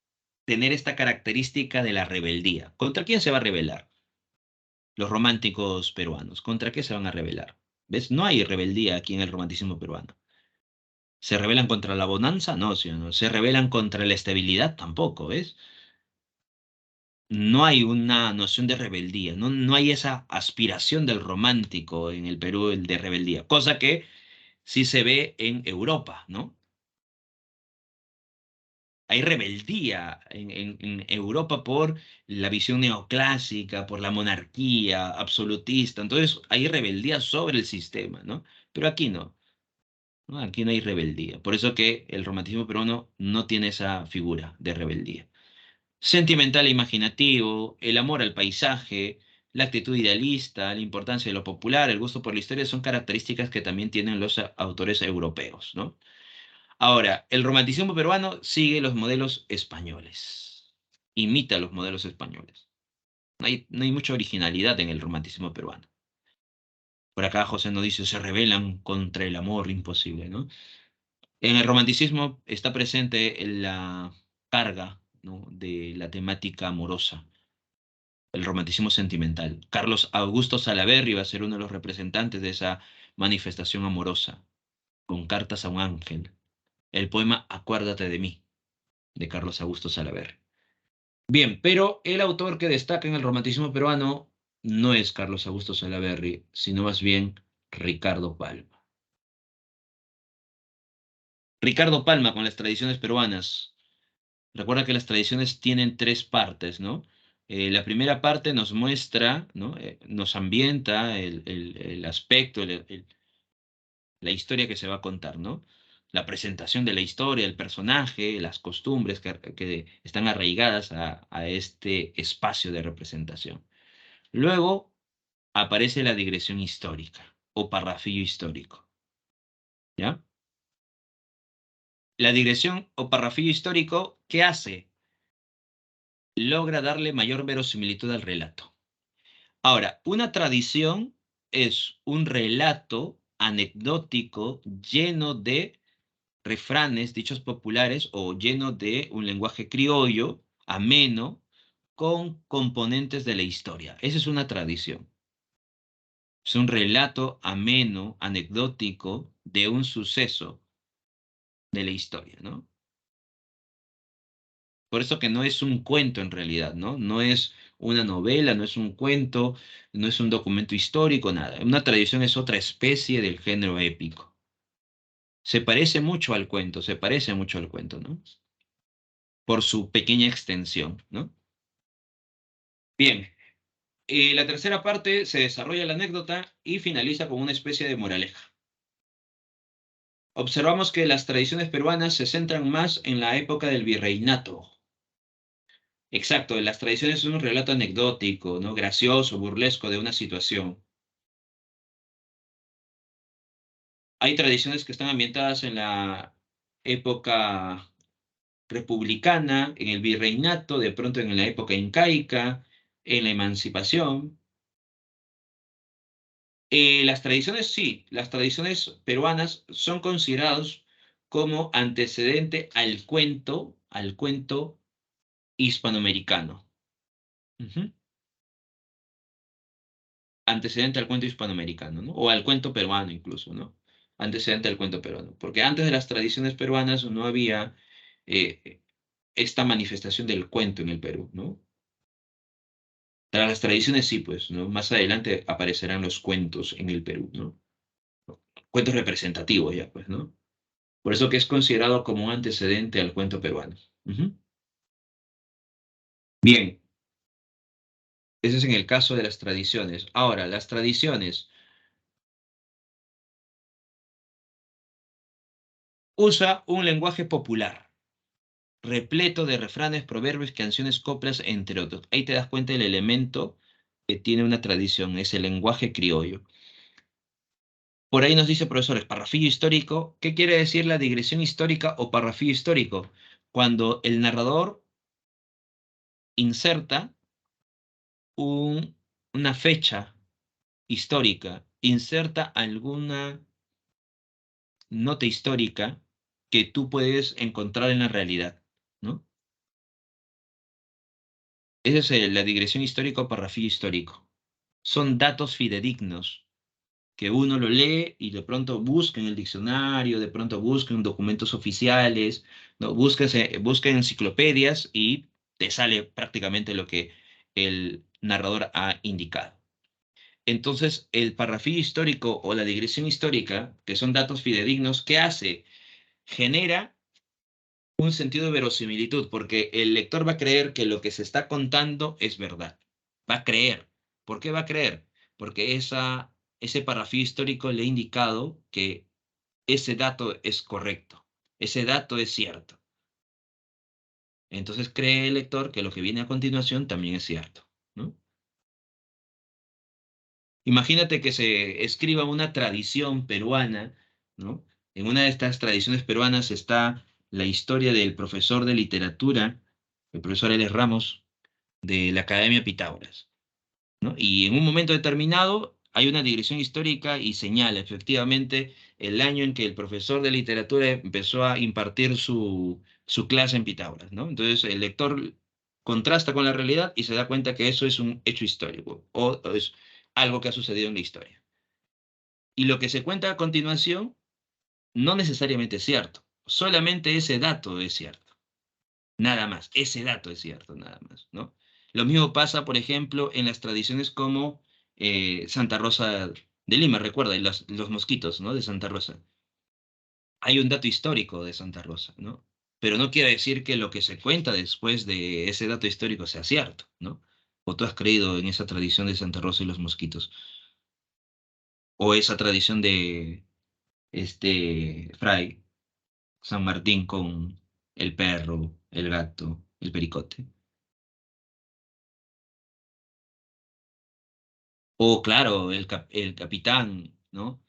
tener esta característica de la rebeldía. ¿Contra quién se va a rebelar? Los románticos peruanos. ¿Contra qué se van a rebelar? ¿Ves? No hay rebeldía aquí en el romanticismo peruano. ¿Se rebelan contra la bonanza? No, sí o no. ¿Se rebelan contra la estabilidad? Tampoco, ¿ves? No hay una noción de rebeldía, no hay esa aspiración del romántico en el Perú, el de rebeldía, cosa que sí se ve en Europa, ¿no? Hay rebeldía en Europa por la visión neoclásica, por la monarquía absolutista, entonces hay rebeldía sobre el sistema, ¿no? Pero aquí no, ¿no? Aquí no hay rebeldía. Por eso que el romanticismo peruano no tiene esa figura de rebeldía. Sentimental e imaginativo, el amor al paisaje, la actitud idealista, la importancia de lo popular, el gusto por la historia son características que también tienen los autores europeos, ¿no? Ahora, el romanticismo peruano sigue los modelos españoles, imita los modelos españoles. No hay mucha originalidad en el romanticismo peruano. Por acá José nos dice, se rebelan contra el amor imposible, ¿no? En el romanticismo está presente la carga, ¿no? De la temática amorosa, el romanticismo sentimental. Carlos Augusto Salaverry va a ser uno de los representantes de esa manifestación amorosa, con Cartas a un ángel. El poema Acuérdate de mí, de Carlos Augusto Salaverry. Bien, pero el autor que destaca en el romanticismo peruano no es Carlos Augusto Salaverry, sino más bien Ricardo Palma. Ricardo Palma con las tradiciones peruanas. Recuerda que las tradiciones tienen tres partes, ¿no? La primera parte nos muestra, ¿no? Nos ambienta el aspecto, la historia que se va a contar, ¿no? La presentación de la historia, el personaje, las costumbres que están arraigadas a este espacio de representación. Luego aparece la digresión histórica o parrafillo histórico, ¿ya? La digresión o parrafillo histórico, ¿qué hace? Logra darle mayor verosimilitud al relato. Ahora, una tradición es un relato anecdótico lleno de refranes, dichos populares o lleno de un lenguaje criollo, ameno, con componentes de la historia. Esa es una tradición. Es un relato ameno, anecdótico de un suceso de la historia, ¿no? Por eso que no es un cuento en realidad, ¿no? No es una novela, no es un cuento, no es un documento histórico, nada. Una tradición es otra especie del género épico. Se parece mucho al cuento, se parece mucho al cuento, ¿no? Por su pequeña extensión, ¿no? Bien, la tercera parte se desarrolla la anécdota y finaliza con una especie de moraleja. Observamos que las tradiciones peruanas se centran más en la época del virreinato. Exacto, las tradiciones son un relato anecdótico, ¿no? Gracioso, burlesco de una situación. Hay tradiciones que están ambientadas en la época republicana, en el virreinato, de pronto en la época incaica, en la emancipación. Las tradiciones, sí, las tradiciones peruanas son considerados como antecedente al cuento hispanoamericano. Ujú. Antecedente al cuento hispanoamericano, ¿no? O al cuento peruano incluso, ¿no? Antecedente al cuento peruano. Porque antes de las tradiciones peruanas no había eh, esta manifestación del cuento en el Perú, ¿no? Tras las tradiciones sí, pues, ¿no? Más adelante aparecerán los cuentos en el Perú, ¿no? Cuentos representativos ya, pues, ¿no? Por eso que es considerado como un antecedente al cuento peruano. Ujú. Bien, ese es en el caso de las tradiciones. Ahora, las tradiciones usa un lenguaje popular, repleto de refranes, proverbios, canciones, coplas, entre otros. Ahí te das cuenta del elemento que tiene una tradición, es el lenguaje criollo. Por ahí nos dice, profesores, parrafillo histórico. ¿Qué quiere decir la digresión histórica o parrafillo histórico? Cuando el narrador inserta una fecha histórica, inserta alguna nota histórica que tú puedes encontrar en la realidad, ¿no? Esa es la digresión histórica o parrafillo histórico. Son datos fidedignos que uno lo lee y de pronto busca en el diccionario, de pronto busca en documentos oficiales, ¿no? Busca en enciclopedias y te sale prácticamente lo que el narrador ha indicado. Entonces, el parrafillo histórico o la digresión histórica, que son datos fidedignos, ¿qué hace? Genera un sentido de verosimilitud, porque el lector va a creer que lo que se está contando es verdad. Va a creer. ¿Por qué va a creer? Porque ese parrafillo histórico le ha indicado que ese dato es correcto, ese dato es cierto. Entonces cree el lector que lo que viene a continuación también es cierto, ¿no? Imagínate que se escriba una tradición peruana, ¿no? En una de estas tradiciones peruanas está la historia del profesor de literatura, el profesor L. Ramos, de la Academia Pitágoras, ¿no? Y en un momento determinado hay una digresión histórica y señala efectivamente el año en que el profesor de literatura empezó a impartir su clase en Pitágoras, ¿no? Entonces el lector contrasta con la realidad y se da cuenta que eso es un hecho histórico o es algo que ha sucedido en la historia. Y lo que se cuenta a continuación no necesariamente es cierto, solamente ese dato es cierto. Nada más, ese dato es cierto, nada más, ¿no? Lo mismo pasa, por ejemplo, en las tradiciones como Santa Rosa de Lima, recuerda, y los mosquitos, ¿no? De Santa Rosa. Hay un dato histórico de Santa Rosa, ¿no? Pero no quiere decir que lo que se cuenta después de ese dato histórico sea cierto, ¿no? O tú has creído en esa tradición de Santa Rosa y los mosquitos, o esa tradición de Fray San Martín con el perro, el gato, el pericote. O claro, el capitán, ¿no?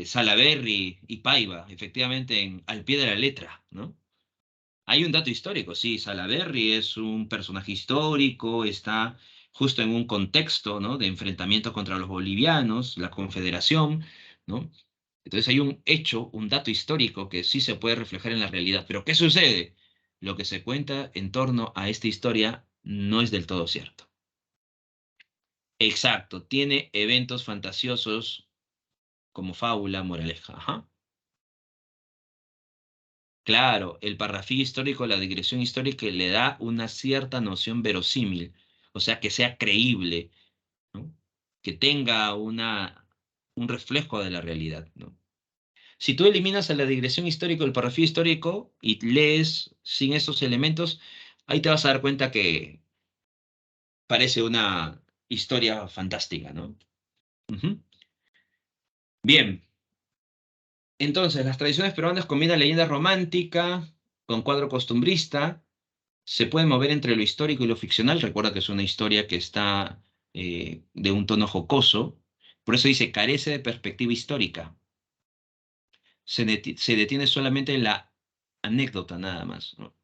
Salaberry y Paiva, efectivamente, al pie de la letra, ¿no? Hay un dato histórico, sí, Salaberry es un personaje histórico, está justo en un contexto, ¿no? De enfrentamiento contra los bolivianos, la Confederación, ¿no? Entonces hay un hecho, un dato histórico que sí se puede reflejar en la realidad. Pero ¿qué sucede? Lo que se cuenta en torno a esta historia no es del todo cierto. Exacto, tiene eventos fantasiosos como fábula, moraleja. Ajá. Claro, el parrafillo histórico, la digresión histórica le da una cierta noción verosímil, o sea, que sea creíble, ¿no? Que tenga un reflejo de la realidad, ¿no? Si tú eliminas a la digresión histórica, el parrafillo histórico, y lees sin esos elementos, ahí te vas a dar cuenta que parece una historia fantástica, ¿no? Ujú. Bien, entonces las tradiciones peruanas combinan leyenda romántica con cuadro costumbrista, se puede mover entre lo histórico y lo ficcional. Recuerda que es una historia que está de un tono jocoso, por eso dice carece de perspectiva histórica. Se detiene solamente en la anécdota nada más, ¿no?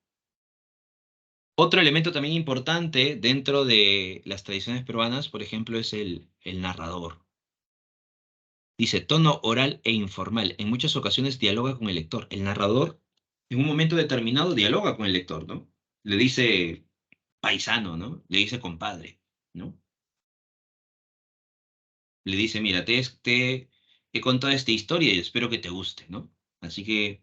Otro elemento también importante dentro de las tradiciones peruanas, por ejemplo, es el narrador. Dice tono oral e informal. En muchas ocasiones dialoga con el lector. El narrador, en un momento determinado, dialoga con el lector, ¿no? Le dice paisano, ¿no? Le dice compadre, ¿no? Le dice, mira, te he contado esta historia y espero que te guste, ¿no? Así que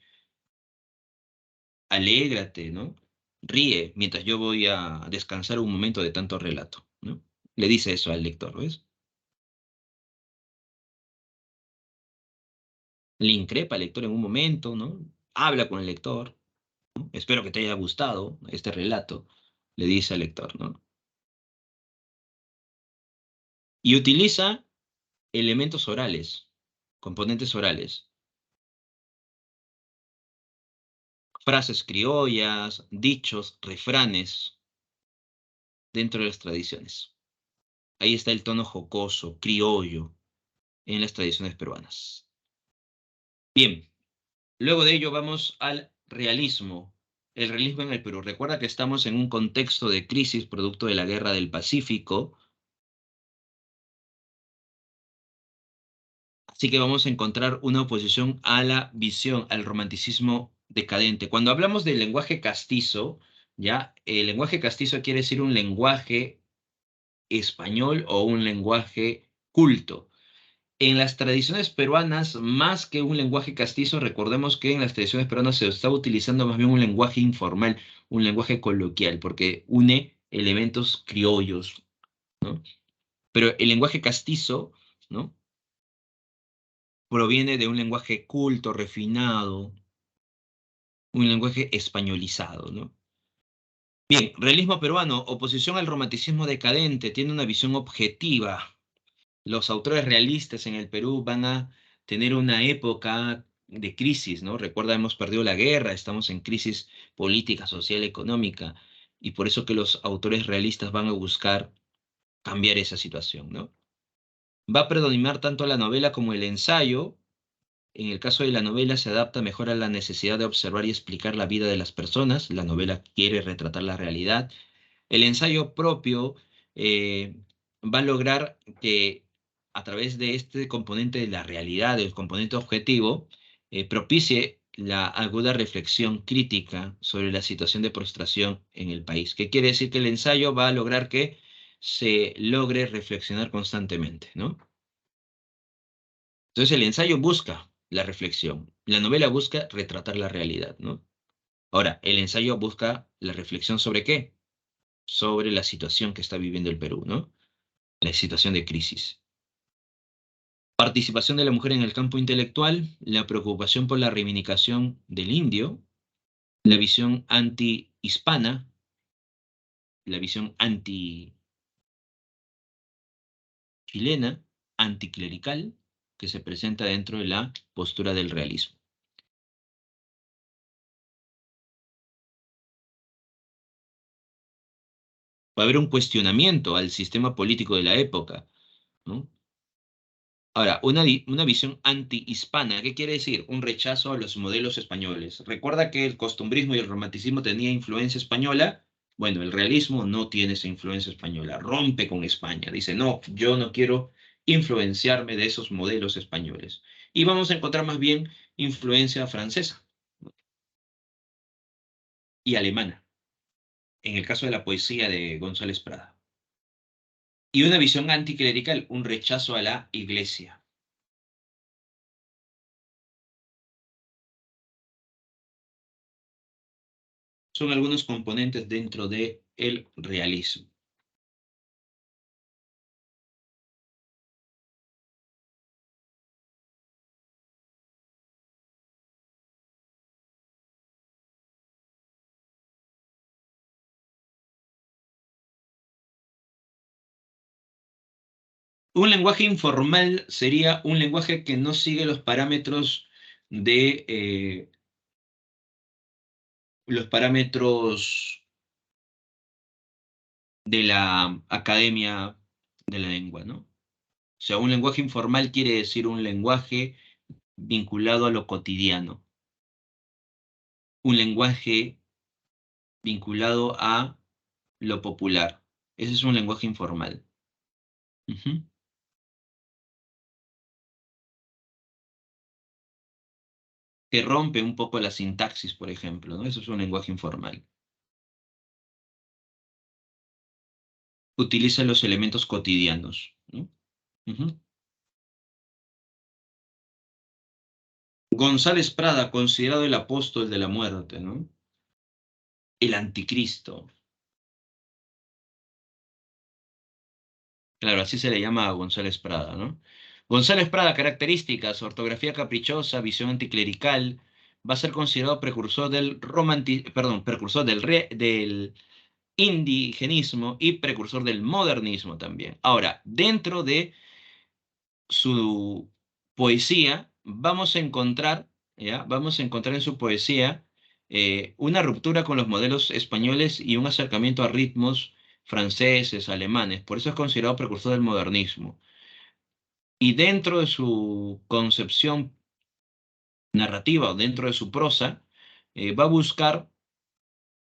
alégrate, ¿no? Ríe mientras yo voy a descansar un momento de tanto relato, ¿no? Le dice eso al lector, ¿ves? Le increpa al lector en un momento, ¿no? Habla con el lector, ¿no? Espero que te haya gustado este relato, le dice al lector, ¿no? Y utiliza elementos orales, componentes orales, frases criollas, dichos, refranes dentro de las tradiciones. Ahí está el tono jocoso, criollo, en las tradiciones peruanas. Bien, luego de ello vamos al realismo. El realismo en el Perú. Recuerda que estamos en un contexto de crisis producto de la Guerra del Pacífico, así que vamos a encontrar una oposición a la visión, al romanticismo decadente. Cuando hablamos del lenguaje castizo, ¿ya? El lenguaje castizo quiere decir un lenguaje español o un lenguaje culto. En las tradiciones peruanas, más que un lenguaje castizo, recordemos que en las tradiciones peruanas se está utilizando más bien un lenguaje informal, un lenguaje coloquial, porque une elementos criollos, ¿no? Pero el lenguaje castizo, ¿no? Proviene de un lenguaje culto, refinado, un lenguaje españolizado, ¿no? Bien, realismo peruano, oposición al romanticismo decadente, tiene una visión objetiva. Los autores realistas en el Perú van a tener una época de crisis, ¿no? Recuerda, hemos perdido la guerra, estamos en crisis política, social, económica, y por eso que los autores realistas van a buscar cambiar esa situación, ¿no? Va a predominar tanto la novela como el ensayo. En el caso de la novela se adapta mejor a la necesidad de observar y explicar la vida de las personas. La novela quiere retratar la realidad. El ensayo propio eh, va a lograr que a través de este componente de la realidad, del componente objetivo, propicie la aguda reflexión crítica sobre la situación de prostración en el país. ¿Qué quiere decir? Que el ensayo va a lograr que se logre reflexionar constantemente, ¿no? Entonces el ensayo busca la reflexión, la novela busca retratar la realidad, ¿no? Ahora, el ensayo busca la reflexión sobre qué? Sobre la situación que está viviendo el Perú, ¿no? La situación de crisis. Participación de la mujer en el campo intelectual, la preocupación por la reivindicación del indio, la visión anti-hispana, la visión anti-chilena, anticlerical, que se presenta dentro de la postura del realismo. Va a haber un cuestionamiento al sistema político de la época, ¿no? Ahora, una visión anti-hispana, ¿qué quiere decir? Un rechazo a los modelos españoles. Recuerda que el costumbrismo y el romanticismo tenía influencia española. Bueno, el realismo no tiene esa influencia española, rompe con España. Dice, no, yo no quiero influenciarme de esos modelos españoles. Y vamos a encontrar más bien influencia francesa y alemana, en el caso de la poesía de González Prada. Y una visión anticlerical, un rechazo a la iglesia. Son algunos componentes dentro del realismo. Un lenguaje informal sería un lenguaje que no sigue los parámetros de la academia de la lengua, ¿no? O sea, un lenguaje informal quiere decir un lenguaje vinculado a lo cotidiano, un lenguaje vinculado a lo popular. Ese es un lenguaje informal. Ujú. Que rompe un poco la sintaxis, por ejemplo, ¿no? Eso es un lenguaje informal. Utiliza los elementos cotidianos, ¿no? Ujú. González Prada, considerado el apóstol de la muerte, ¿no? El anticristo. Claro, así se le llama a González Prada, ¿no? González Prada, características, ortografía caprichosa, visión anticlerical, va a ser considerado precursor precursor del indigenismo y precursor del modernismo también. Ahora, dentro de su poesía, vamos a encontrar, ¿ya? Vamos a encontrar en su poesía una ruptura con los modelos españoles y un acercamiento a ritmos franceses, alemanes. Por eso es considerado precursor del modernismo. Y dentro de su concepción narrativa o dentro de su prosa, va a buscar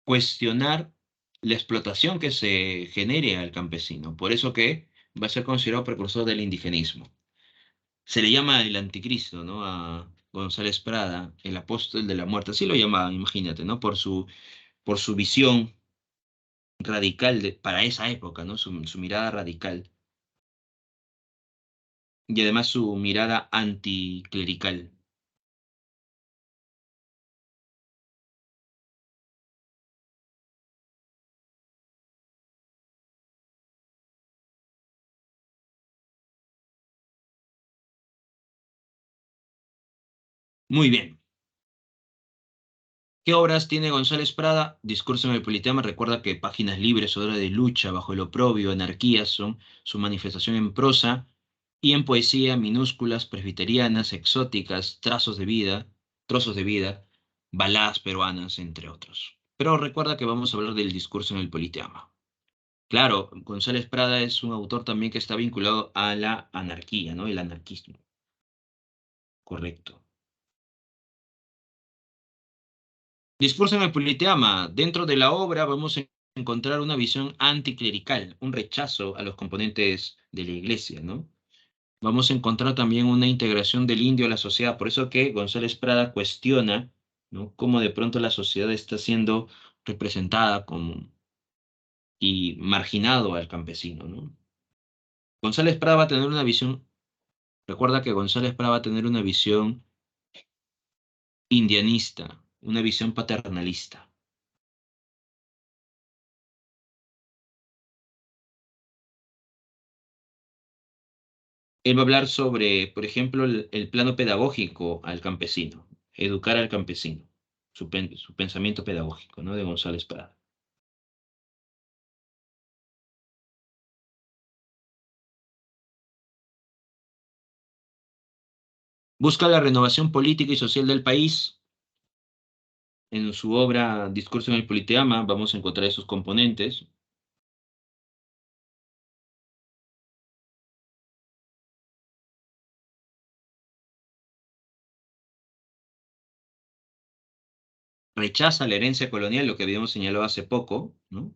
cuestionar la explotación que se genere al campesino. Por eso que va a ser considerado precursor del indigenismo. Se le llama el anticristo, ¿no? González Prada, el apóstol de la muerte, así lo llamaban, imagínate, ¿no? Por su visión radical para esa época, ¿no? Su mirada radical y además su mirada anticlerical. Muy bien. ¿Qué obras tiene González Prada? Discurso en el Politeama recuerda que Páginas Libres, obra de lucha bajo el oprobio, anarquía, son su manifestación en prosa y en poesía, minúsculas, presbiterianas, exóticas, trozos de vida, baladas peruanas, entre otros. Pero recuerda que vamos a hablar del discurso en el Politeama. Claro, González Prada es un autor también que está vinculado a la anarquía, ¿no? El anarquismo, correcto. Discurso en el Politeama. Dentro de la obra vamos a encontrar una visión anticlerical, un rechazo a los componentes de la iglesia, ¿no? Vamos a encontrar también una integración del indio a la sociedad. Por eso que González Prada cuestiona, ¿no? Cómo de pronto la sociedad está siendo representada como, y marginado al campesino, ¿no? González Prada va a tener una visión, recuerda que González Prada va a tener una visión indianista, una visión paternalista. Él va a hablar sobre, por ejemplo, el plano pedagógico al campesino, educar al campesino, su pensamiento pedagógico, ¿no? De González Prada. Busca la renovación política y social del país. En su obra Discurso en el Politeama vamos a encontrar esos componentes. Rechaza la herencia colonial, lo que habíamos señalado hace poco, ¿no?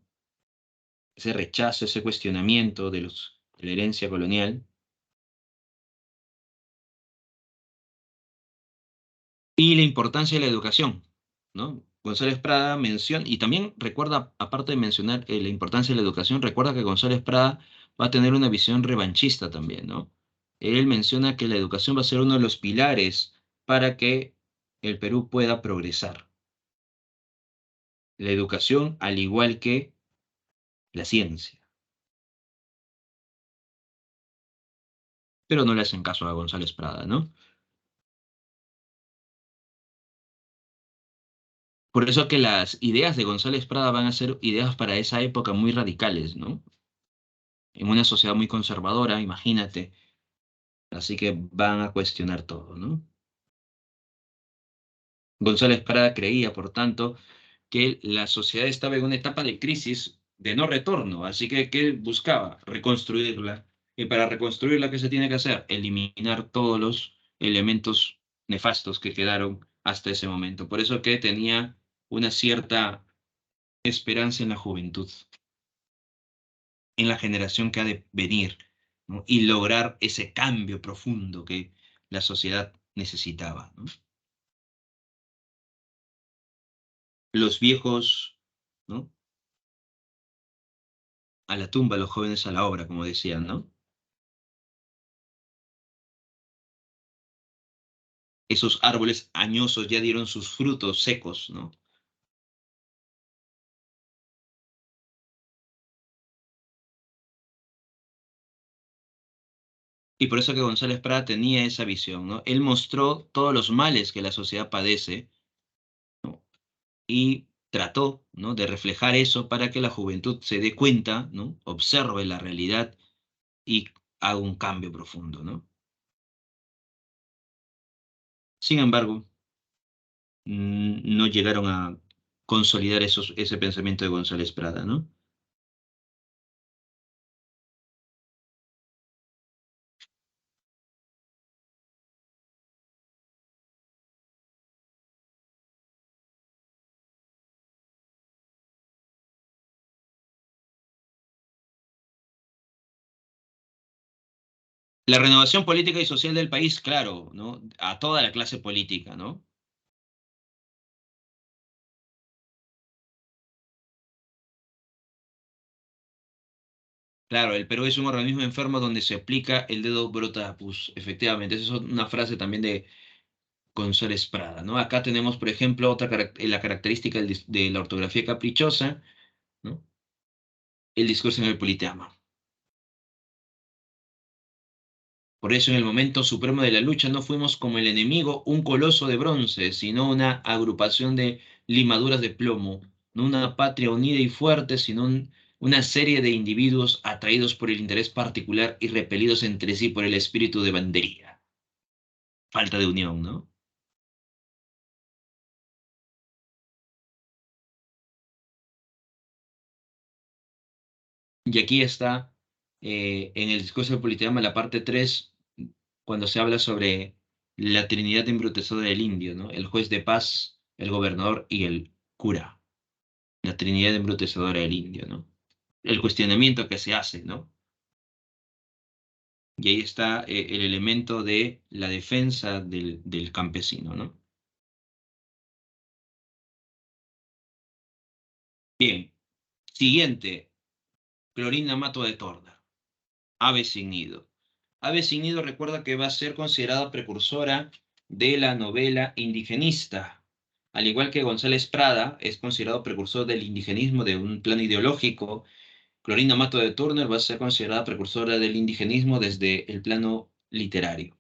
Ese rechazo, ese cuestionamiento de la herencia colonial. Y la importancia de la educación, ¿no? González Prada menciona, y también recuerda, aparte de mencionar la importancia de la educación, recuerda que González Prada va a tener una visión revanchista también, ¿no? Él menciona que la educación va a ser uno de los pilares para que el Perú pueda progresar. La educación, al igual que la ciencia. Pero no le hacen caso a González Prada, ¿no? Por eso que las ideas de González Prada van a ser ideas para esa época muy radicales, ¿no? En una sociedad muy conservadora, imagínate. Así que van a cuestionar todo, ¿no? González Prada creía, por tanto, que la sociedad estaba en una etapa de crisis de no retorno, así que ¿qué buscaba? Reconstruirla. Y para reconstruirla, ¿qué se tiene que hacer? Eliminar todos los elementos nefastos que quedaron hasta ese momento. Por eso que tenía una cierta esperanza en la juventud, en la generación que ha de venir, ¿no? Y lograr ese cambio profundo que la sociedad necesitaba, ¿no? Los viejos, ¿no? A la tumba, los jóvenes a la obra, como decían, ¿no? Esos árboles añosos ya dieron sus frutos secos, ¿no? Y por eso que González Prada tenía esa visión, ¿no? Él mostró todos los males que la sociedad padece, ¿no? Y trató, ¿no? De reflejar eso para que la juventud se dé cuenta, ¿no? Observe la realidad y haga un cambio profundo, ¿no? Sin embargo, no llegaron a consolidar ese pensamiento de González Prada, ¿no? La renovación política y social del país, claro, ¿no? A toda la clase política, ¿no? Claro, el Perú es un organismo enfermo donde se aplica el dedo brota pus. Efectivamente, esa es una frase también de González Prada, ¿no? Acá tenemos, por ejemplo, la característica de la ortografía caprichosa, ¿no? El discurso en el politeama. Por eso en el momento supremo de la lucha no fuimos como el enemigo un coloso de bronce, sino una agrupación de limaduras de plomo, no una patria unida y fuerte, sino una serie de individuos atraídos por el interés particular y repelidos entre sí por el espíritu de bandería. Falta de unión, ¿no? Y aquí está, en el discurso del politeama, la parte 3 cuando se habla sobre la Trinidad embrutecedora del indio, ¿no? El juez de paz, el gobernador y el cura. La Trinidad embrutecedora del indio, ¿no? El cuestionamiento que se hace, ¿no? Y ahí está el elemento de la defensa del campesino, ¿no? Bien, siguiente, Clorinda Mato de Torda, Ave sin nido. Ave sin nido recuerda que va a ser considerada precursora de la novela indigenista, al igual que González Prada es considerado precursor del indigenismo de un plano ideológico. Clorinda Mato de Turner va a ser considerada precursora del indigenismo desde el plano literario.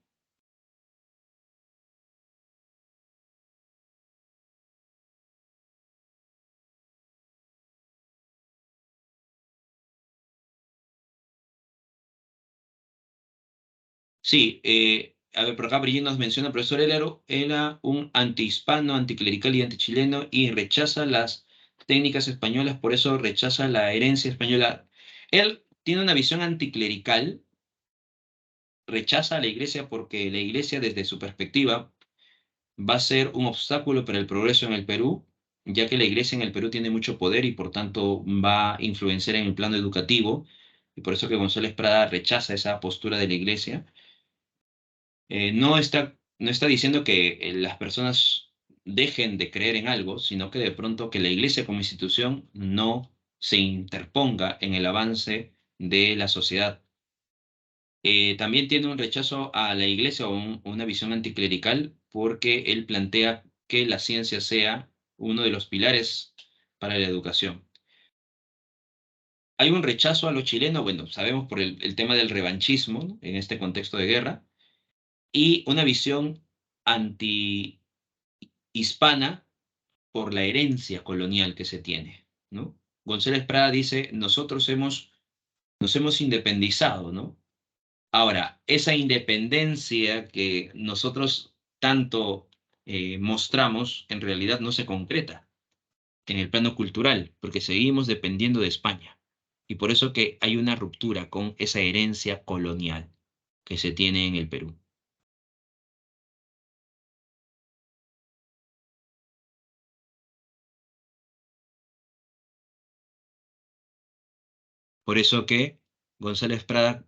Sí, a ver, por acá Brigitte nos menciona, profesor Helero era un antihispano, anticlerical y antichileno y rechaza las técnicas españolas, por eso rechaza la herencia española. Él tiene una visión anticlerical, rechaza a la iglesia porque la iglesia desde su perspectiva va a ser un obstáculo para el progreso en el Perú, ya que la iglesia en el Perú tiene mucho poder y por tanto va a influenciar en el plano educativo, y por eso que González Prada rechaza esa postura de la iglesia. No está diciendo que las personas dejen de creer en algo, sino que de pronto que la iglesia como institución no se interponga en el avance de la sociedad. También tiene un rechazo a la iglesia o una visión anticlerical porque él plantea que la ciencia sea uno de los pilares para la educación. Hay un rechazo a lo chileno, bueno, sabemos por el tema del revanchismo, ¿no? En este contexto de guerra, y una visión anti hispana por la herencia colonial que se tiene, ¿no? González Prada dice, nos hemos independizado, ¿no? Ahora, esa independencia que nosotros tanto mostramos, en realidad no se concreta en el plano cultural, porque seguimos dependiendo de España. Y por eso que hay una ruptura con esa herencia colonial que se tiene en el Perú. Por eso que González Prada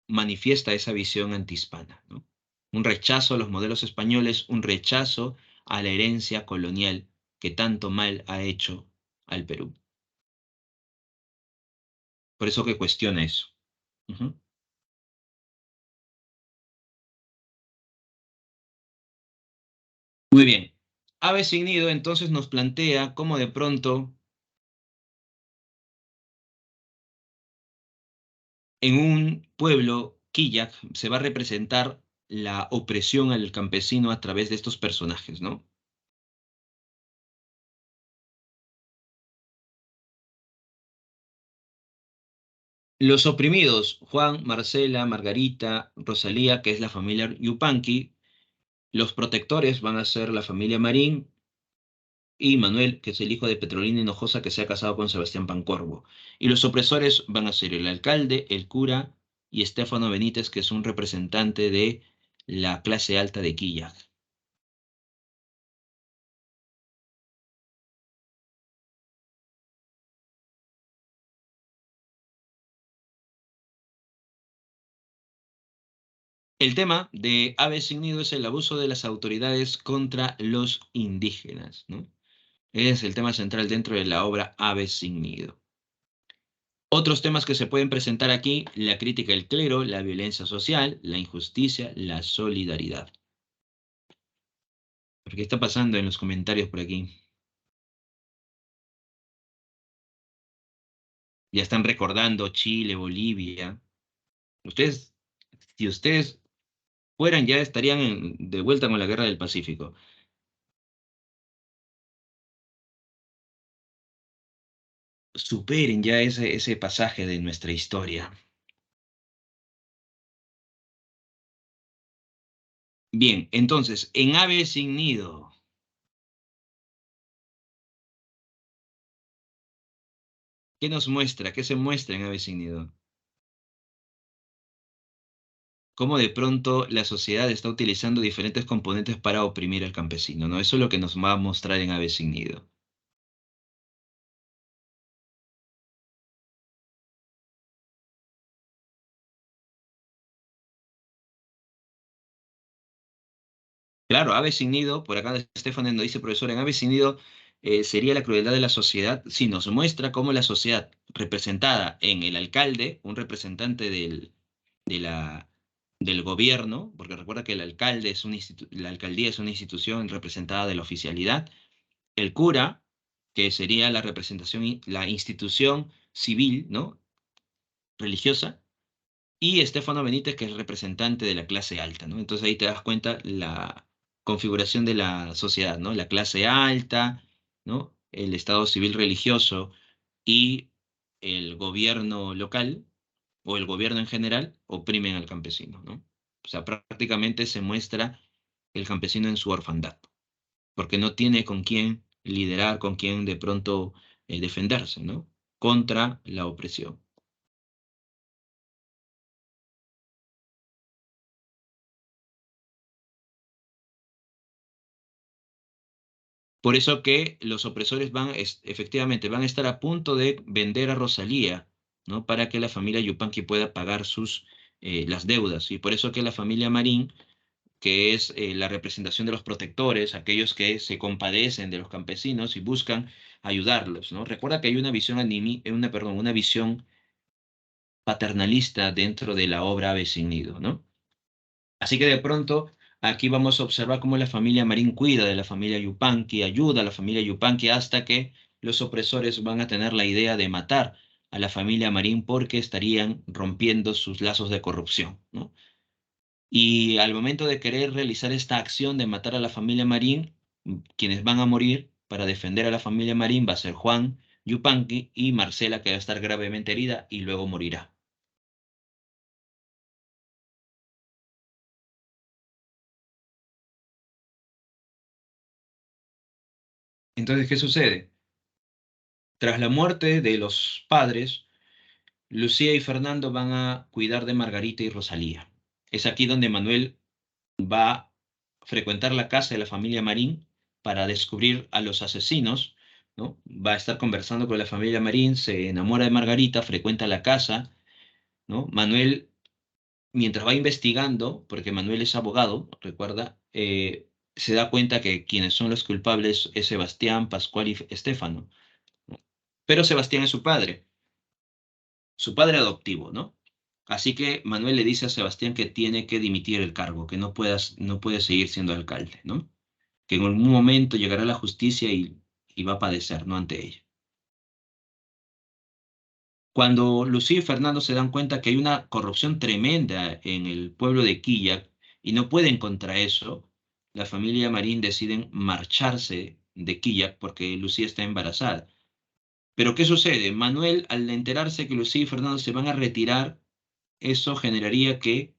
manifiesta esa visión antihispana, ¿no? Un rechazo a los modelos españoles, un rechazo a la herencia colonial que tanto mal ha hecho al Perú. Por eso que cuestiona eso. Ujú. Muy bien. Ave sin nido entonces nos plantea cómo de pronto en un pueblo, Quilla, se va a representar la opresión al campesino a través de estos personajes, ¿no? Los oprimidos, Juan, Marcela, Margarita, Rosalía, que es la familia Yupanqui. Los protectores van a ser la familia Marín y Manuel, que es el hijo de Petrolina Hinojosa, que se ha casado con Sebastián Pancorbo. Y los opresores van a ser el alcalde, el cura y Estefano Benítez, que es un representante de la clase alta de Quilla. El tema de Ave sin nido es el abuso de las autoridades contra los indígenas, ¿no? Es el tema central dentro de la obra Ave sin nido. Otros temas que se pueden presentar aquí, la crítica del clero, la violencia social, la injusticia, la solidaridad. ¿Qué está pasando en los comentarios por aquí? Ya están recordando Chile, Bolivia. Ustedes, si ustedes fueran, ya estarían de vuelta con la guerra del Pacífico. Superen ya ese pasaje de nuestra historia. Bien, entonces, en Ave sin nido, ¿qué nos muestra? ¿Qué se muestra en Ave sin nido? Cómo de pronto la sociedad está utilizando diferentes componentes para oprimir al campesino, ¿no? Eso es lo que nos va a mostrar en Ave sin nido. Claro, ave sin nido, por acá Estefan nos dice, profesor, en ave sin nido sería la crueldad de la sociedad. Sí, nos muestra cómo la sociedad representada en el alcalde, un representante de la, del gobierno, porque recuerda que el alcalde es la alcaldía es una institución representada de la oficialidad, el cura, que sería la representación, la institución civil, ¿no? Religiosa, y Estefano Benítez, que es representante de la clase alta, ¿no? Entonces ahí te das cuenta la configuración de la sociedad, ¿no? La clase alta, ¿no? El Estado civil religioso y el gobierno local o el gobierno en general oprimen al campesino, ¿no? O sea, prácticamente se muestra el campesino en su orfandad, porque no tiene con quién liderar, con quién de pronto defenderse, ¿no? Contra la opresión. Por eso que los opresores efectivamente van a estar a punto de vender a Rosalía, ¿no? Para que la familia Yupanqui pueda pagar las deudas. Y por eso que la familia Marín, que es la representación de los protectores, aquellos que se compadecen de los campesinos y buscan ayudarlos, ¿no? Recuerda que hay una visión una visión paternalista dentro de la obra Ave sin nido, ¿no? Así que de pronto aquí vamos a observar cómo la familia Marín cuida de la familia Yupanqui, ayuda a la familia Yupanqui hasta que los opresores van a tener la idea de matar a la familia Marín porque estarían rompiendo sus lazos de corrupción, ¿no? Y al momento de querer realizar esta acción de matar a la familia Marín, quienes van a morir para defender a la familia Marín va a ser Juan Yupanqui y Marcela, que va a estar gravemente herida y luego morirá. Entonces, ¿qué sucede? Tras la muerte de los padres, Lucía y Fernando van a cuidar de Margarita y Rosalía. Es aquí donde Manuel va a frecuentar la casa de la familia Marín para descubrir a los asesinos, ¿no? Va a estar conversando con la familia Marín, se enamora de Margarita, frecuenta la casa, ¿no? Manuel, mientras va investigando, porque Manuel es abogado, recuerda, se da cuenta que quienes son los culpables es Sebastián, Pascual y Estefano, ¿no? Pero Sebastián es su padre adoptivo, ¿no? Así que Manuel le dice a Sebastián que tiene que dimitir el cargo, que no puede seguir siendo alcalde, ¿no? Que en algún momento llegará la justicia y va a padecer, ¿no? Ante ella. Cuando Lucía y Fernando se dan cuenta que hay una corrupción tremenda en el pueblo de Quilla y no pueden contra eso, la familia Marín deciden marcharse de Quilla porque Lucía está embarazada. Pero ¿qué sucede? Manuel, al enterarse que Lucía y Fernando se van a retirar, eso generaría que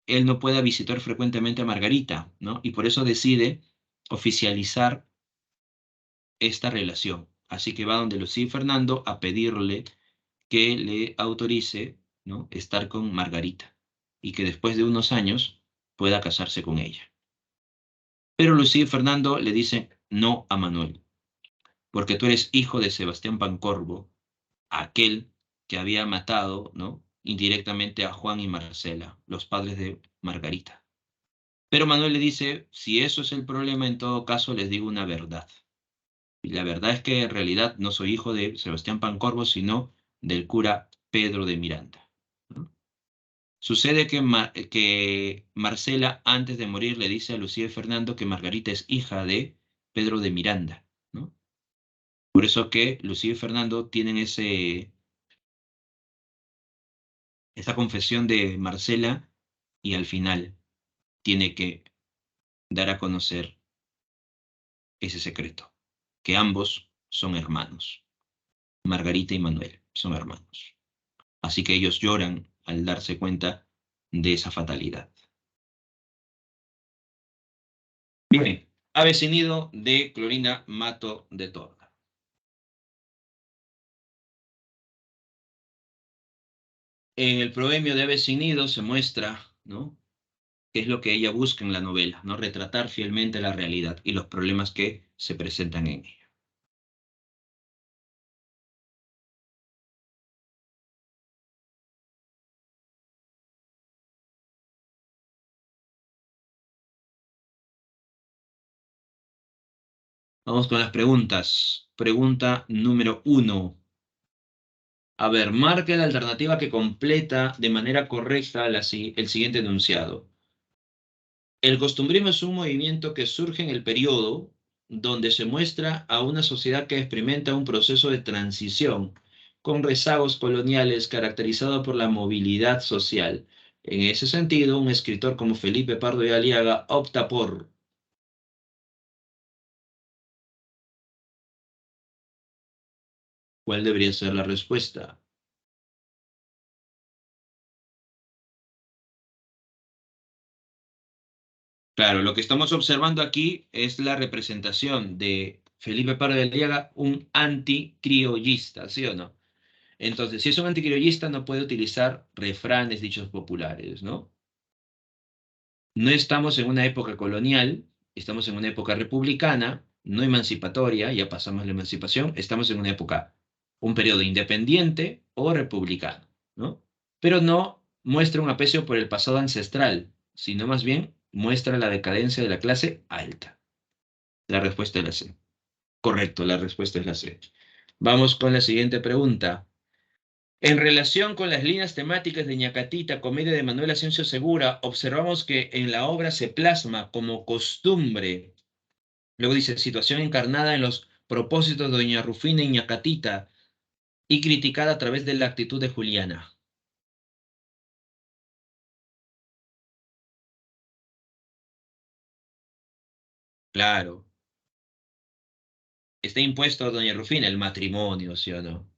él no pueda visitar frecuentemente a Margarita, ¿no? Y por eso decide oficializar esta relación. Así que va donde Lucía y Fernando a pedirle que le autorice, ¿no? Estar con Margarita y que después de unos años pueda casarse con ella. Pero Lucía y Fernando le dicen no a Manuel, porque tú eres hijo de Sebastián Pancorbo, aquel que había matado, ¿no? indirectamente a Juan y Marcela, los padres de Margarita. Pero Manuel le dice, si eso es el problema, en todo caso les digo una verdad. Y la verdad es que en realidad no soy hijo de Sebastián Pancorbo, sino del cura Pedro de Miranda, ¿no? Sucede que Marcela, antes de morir, le dice a Lucía y Fernando que Margarita es hija de Pedro de Miranda, ¿no? Por eso que Lucía y Fernando tienen esa confesión de Marcela y al final tiene que dar a conocer ese secreto, que ambos son hermanos. Margarita y Manuel son hermanos. Así que ellos lloran al darse cuenta de esa fatalidad. Bien, Avecinido de Clorina Mato de Torda. En el proemio de Avecinido se muestra, ¿no?, qué es lo que ella busca en la novela, ¿no? Retratar fielmente la realidad y los problemas que se presentan en ella. Vamos con las preguntas. Pregunta número 1. A ver, marque la alternativa que completa de manera correcta el siguiente enunciado. El costumbrismo es un movimiento que surge en el periodo donde se muestra a una sociedad que experimenta un proceso de transición con rezagos coloniales caracterizado por la movilidad social. En ese sentido, un escritor como Felipe Pardo de Aliaga opta por... ¿Cuál debería ser la respuesta? Claro, lo que estamos observando aquí es la representación de Felipe Pardo de Aliaga, un anticriollista, ¿sí o no? Entonces, si es un anticriollista, no puede utilizar refranes, dichos populares, ¿no? No estamos en una época colonial, estamos en una época republicana, no emancipatoria, ya pasamos la emancipación, estamos en una época, un periodo independiente o republicano, ¿no? Pero no muestra un aprecio por el pasado ancestral, sino más bien muestra la decadencia de la clase alta. La respuesta es la C. Correcto, la respuesta es la C. Vamos con la siguiente pregunta. En relación con las líneas temáticas de Ñacatita, comedia de Manuel Asensio Segura, observamos que en la obra se plasma como costumbre, luego dice, situación encarnada en los propósitos de Doña Rufina y Ñacatita y criticada a través de la actitud de Juliana. Claro, está impuesto a Doña Rufina el matrimonio, ¿sí o no?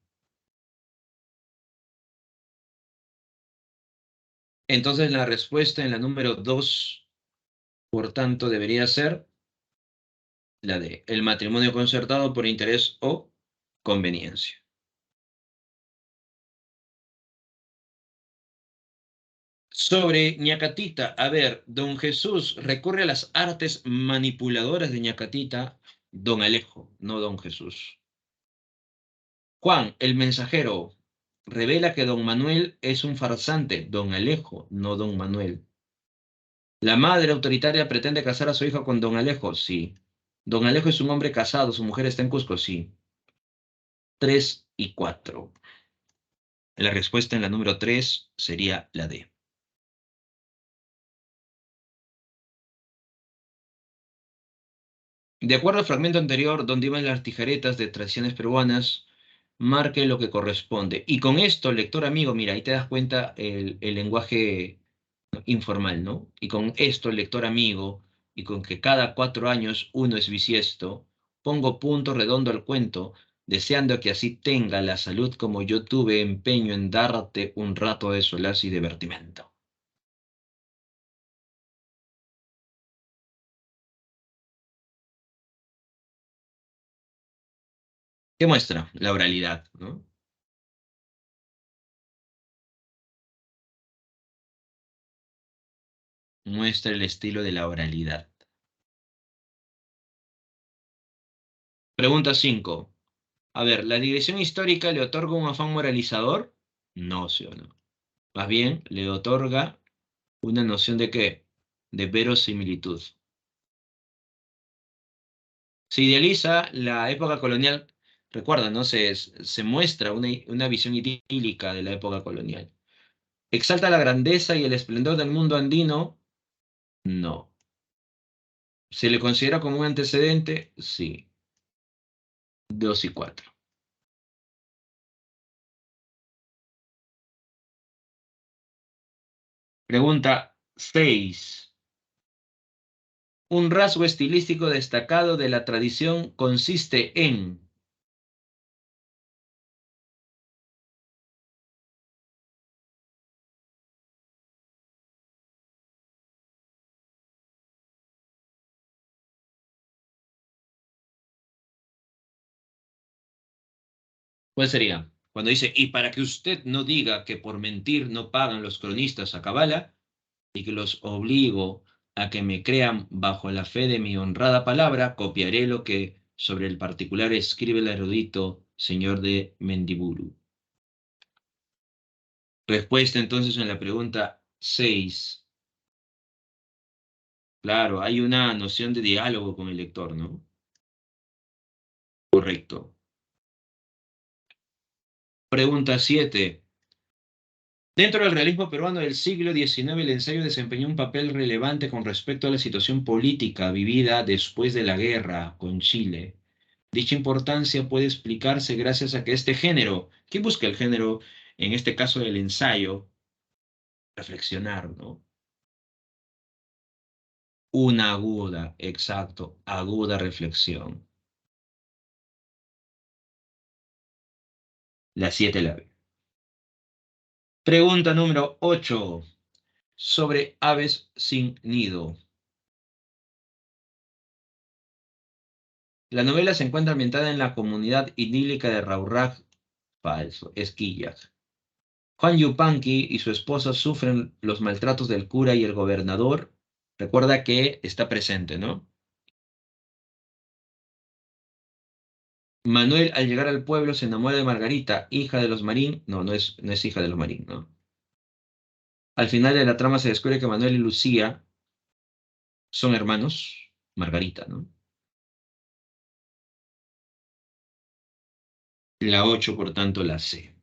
Entonces la respuesta en la número 2, por tanto, debería ser la de el matrimonio concertado por interés o conveniencia. Sobre Ñacatita, a ver, don Jesús recurre a las artes manipuladoras de Ñacatita, don Alejo, no don Jesús. Juan, el mensajero, revela que don Manuel es un farsante, don Alejo, no don Manuel. La madre autoritaria pretende casar a su hijo con don Alejo, sí. Don Alejo es un hombre casado, su mujer está en Cusco, sí. 3 y 4. La respuesta en la número 3 sería la D. De acuerdo al fragmento anterior, donde iban las tijeretas de tradiciones peruanas, marque lo que corresponde. Y con esto, lector amigo, mira, ahí te das cuenta el lenguaje informal, ¿no? Y con esto, lector amigo, y con que cada 4 años uno es bisiesto, pongo punto redondo al cuento, deseando que así tenga la salud como yo tuve empeño en darte un rato de solaz y divertimento. ¿Qué muestra? La oralidad, ¿no? Muestra el estilo de la oralidad. Pregunta 5. A ver, ¿la digresión histórica le otorga un afán moralizador? No, sí o no. Más bien, le otorga una noción de qué? De verosimilitud. Se idealiza la época colonial, recuerda, ¿no? Se muestra una visión idílica de la época colonial. ¿Exalta la grandeza y el esplendor del mundo andino? No. ¿Se le considera como un antecedente? Sí. 2 y 4. Pregunta 6. Un rasgo estilístico destacado de la tradición consiste en... ¿Cuál sería? Cuando dice, y para que usted no diga que por mentir no pagan los cronistas a cabala, y que los obligo a que me crean bajo la fe de mi honrada palabra, copiaré lo que sobre el particular escribe el erudito señor de Mendiburu. Respuesta entonces en la pregunta 6. Claro, hay una noción de diálogo con el lector, ¿no? Correcto. Pregunta 7. Dentro del realismo peruano del siglo XIX, el ensayo desempeñó un papel relevante con respecto a la situación política vivida después de la guerra con Chile. Dicha importancia puede explicarse gracias a que este género, ¿qué busca el género? En este caso el ensayo, reflexionar, ¿no? Una aguda, exacto, aguda reflexión. La 7 la B. Pregunta número 8 sobre aves sin nido. La novela se encuentra ambientada en la comunidad idílica de Rauraj, falso, Esquillas. Juan Yupanqui y su esposa sufren los maltratos del cura y el gobernador. Recuerda que está presente, ¿no? Manuel, al llegar al pueblo, se enamora de Margarita, hija de los Marín. No, no es hija de los Marín, ¿no? Al final de la trama se descubre que Manuel y Lucía son hermanos. Margarita, ¿no? La 8, por tanto, la C.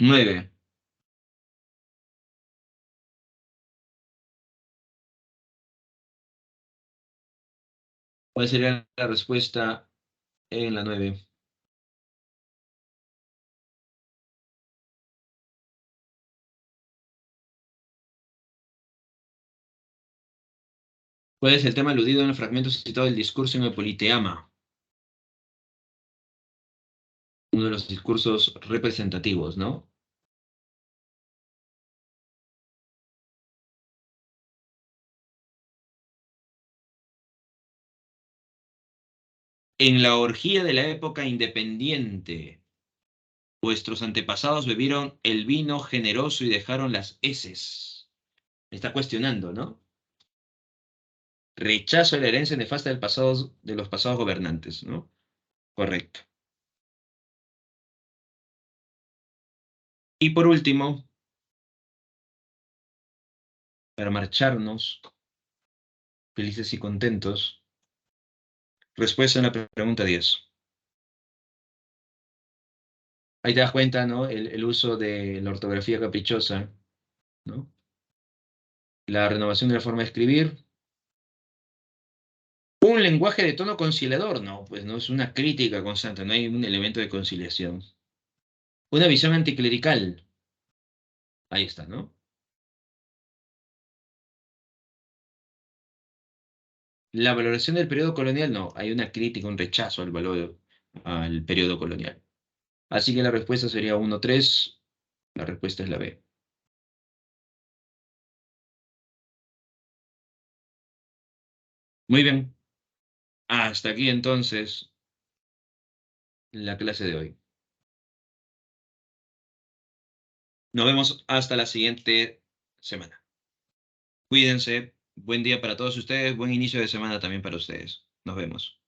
9. ¿Cuál sería la respuesta en la 9? ¿Cuál es el tema aludido en el fragmento citado del discurso en el Politeama? Uno de los discursos representativos, ¿no? En la orgía de la época independiente, vuestros antepasados bebieron el vino generoso y dejaron las heces. Me está cuestionando, ¿no? Rechazo a la herencia nefasta de los pasados gobernantes, ¿no? Correcto. Y por último, para marcharnos felices y contentos, respuesta en la pregunta 10. Ahí te das cuenta, ¿no? El uso de la ortografía caprichosa, ¿no? La renovación de la forma de escribir. Un lenguaje de tono conciliador, no, pues no es una crítica constante, no hay un elemento de conciliación. Una visión anticlerical, ahí está, ¿no? La valoración del periodo colonial, no, hay una crítica, un rechazo al valor al periodo colonial. Así que la respuesta sería 1-3, la respuesta es la B. Muy bien, hasta aquí entonces la clase de hoy. Nos vemos hasta la siguiente semana. Cuídense. Buen día para todos ustedes, buen inicio de semana también para ustedes. Nos vemos.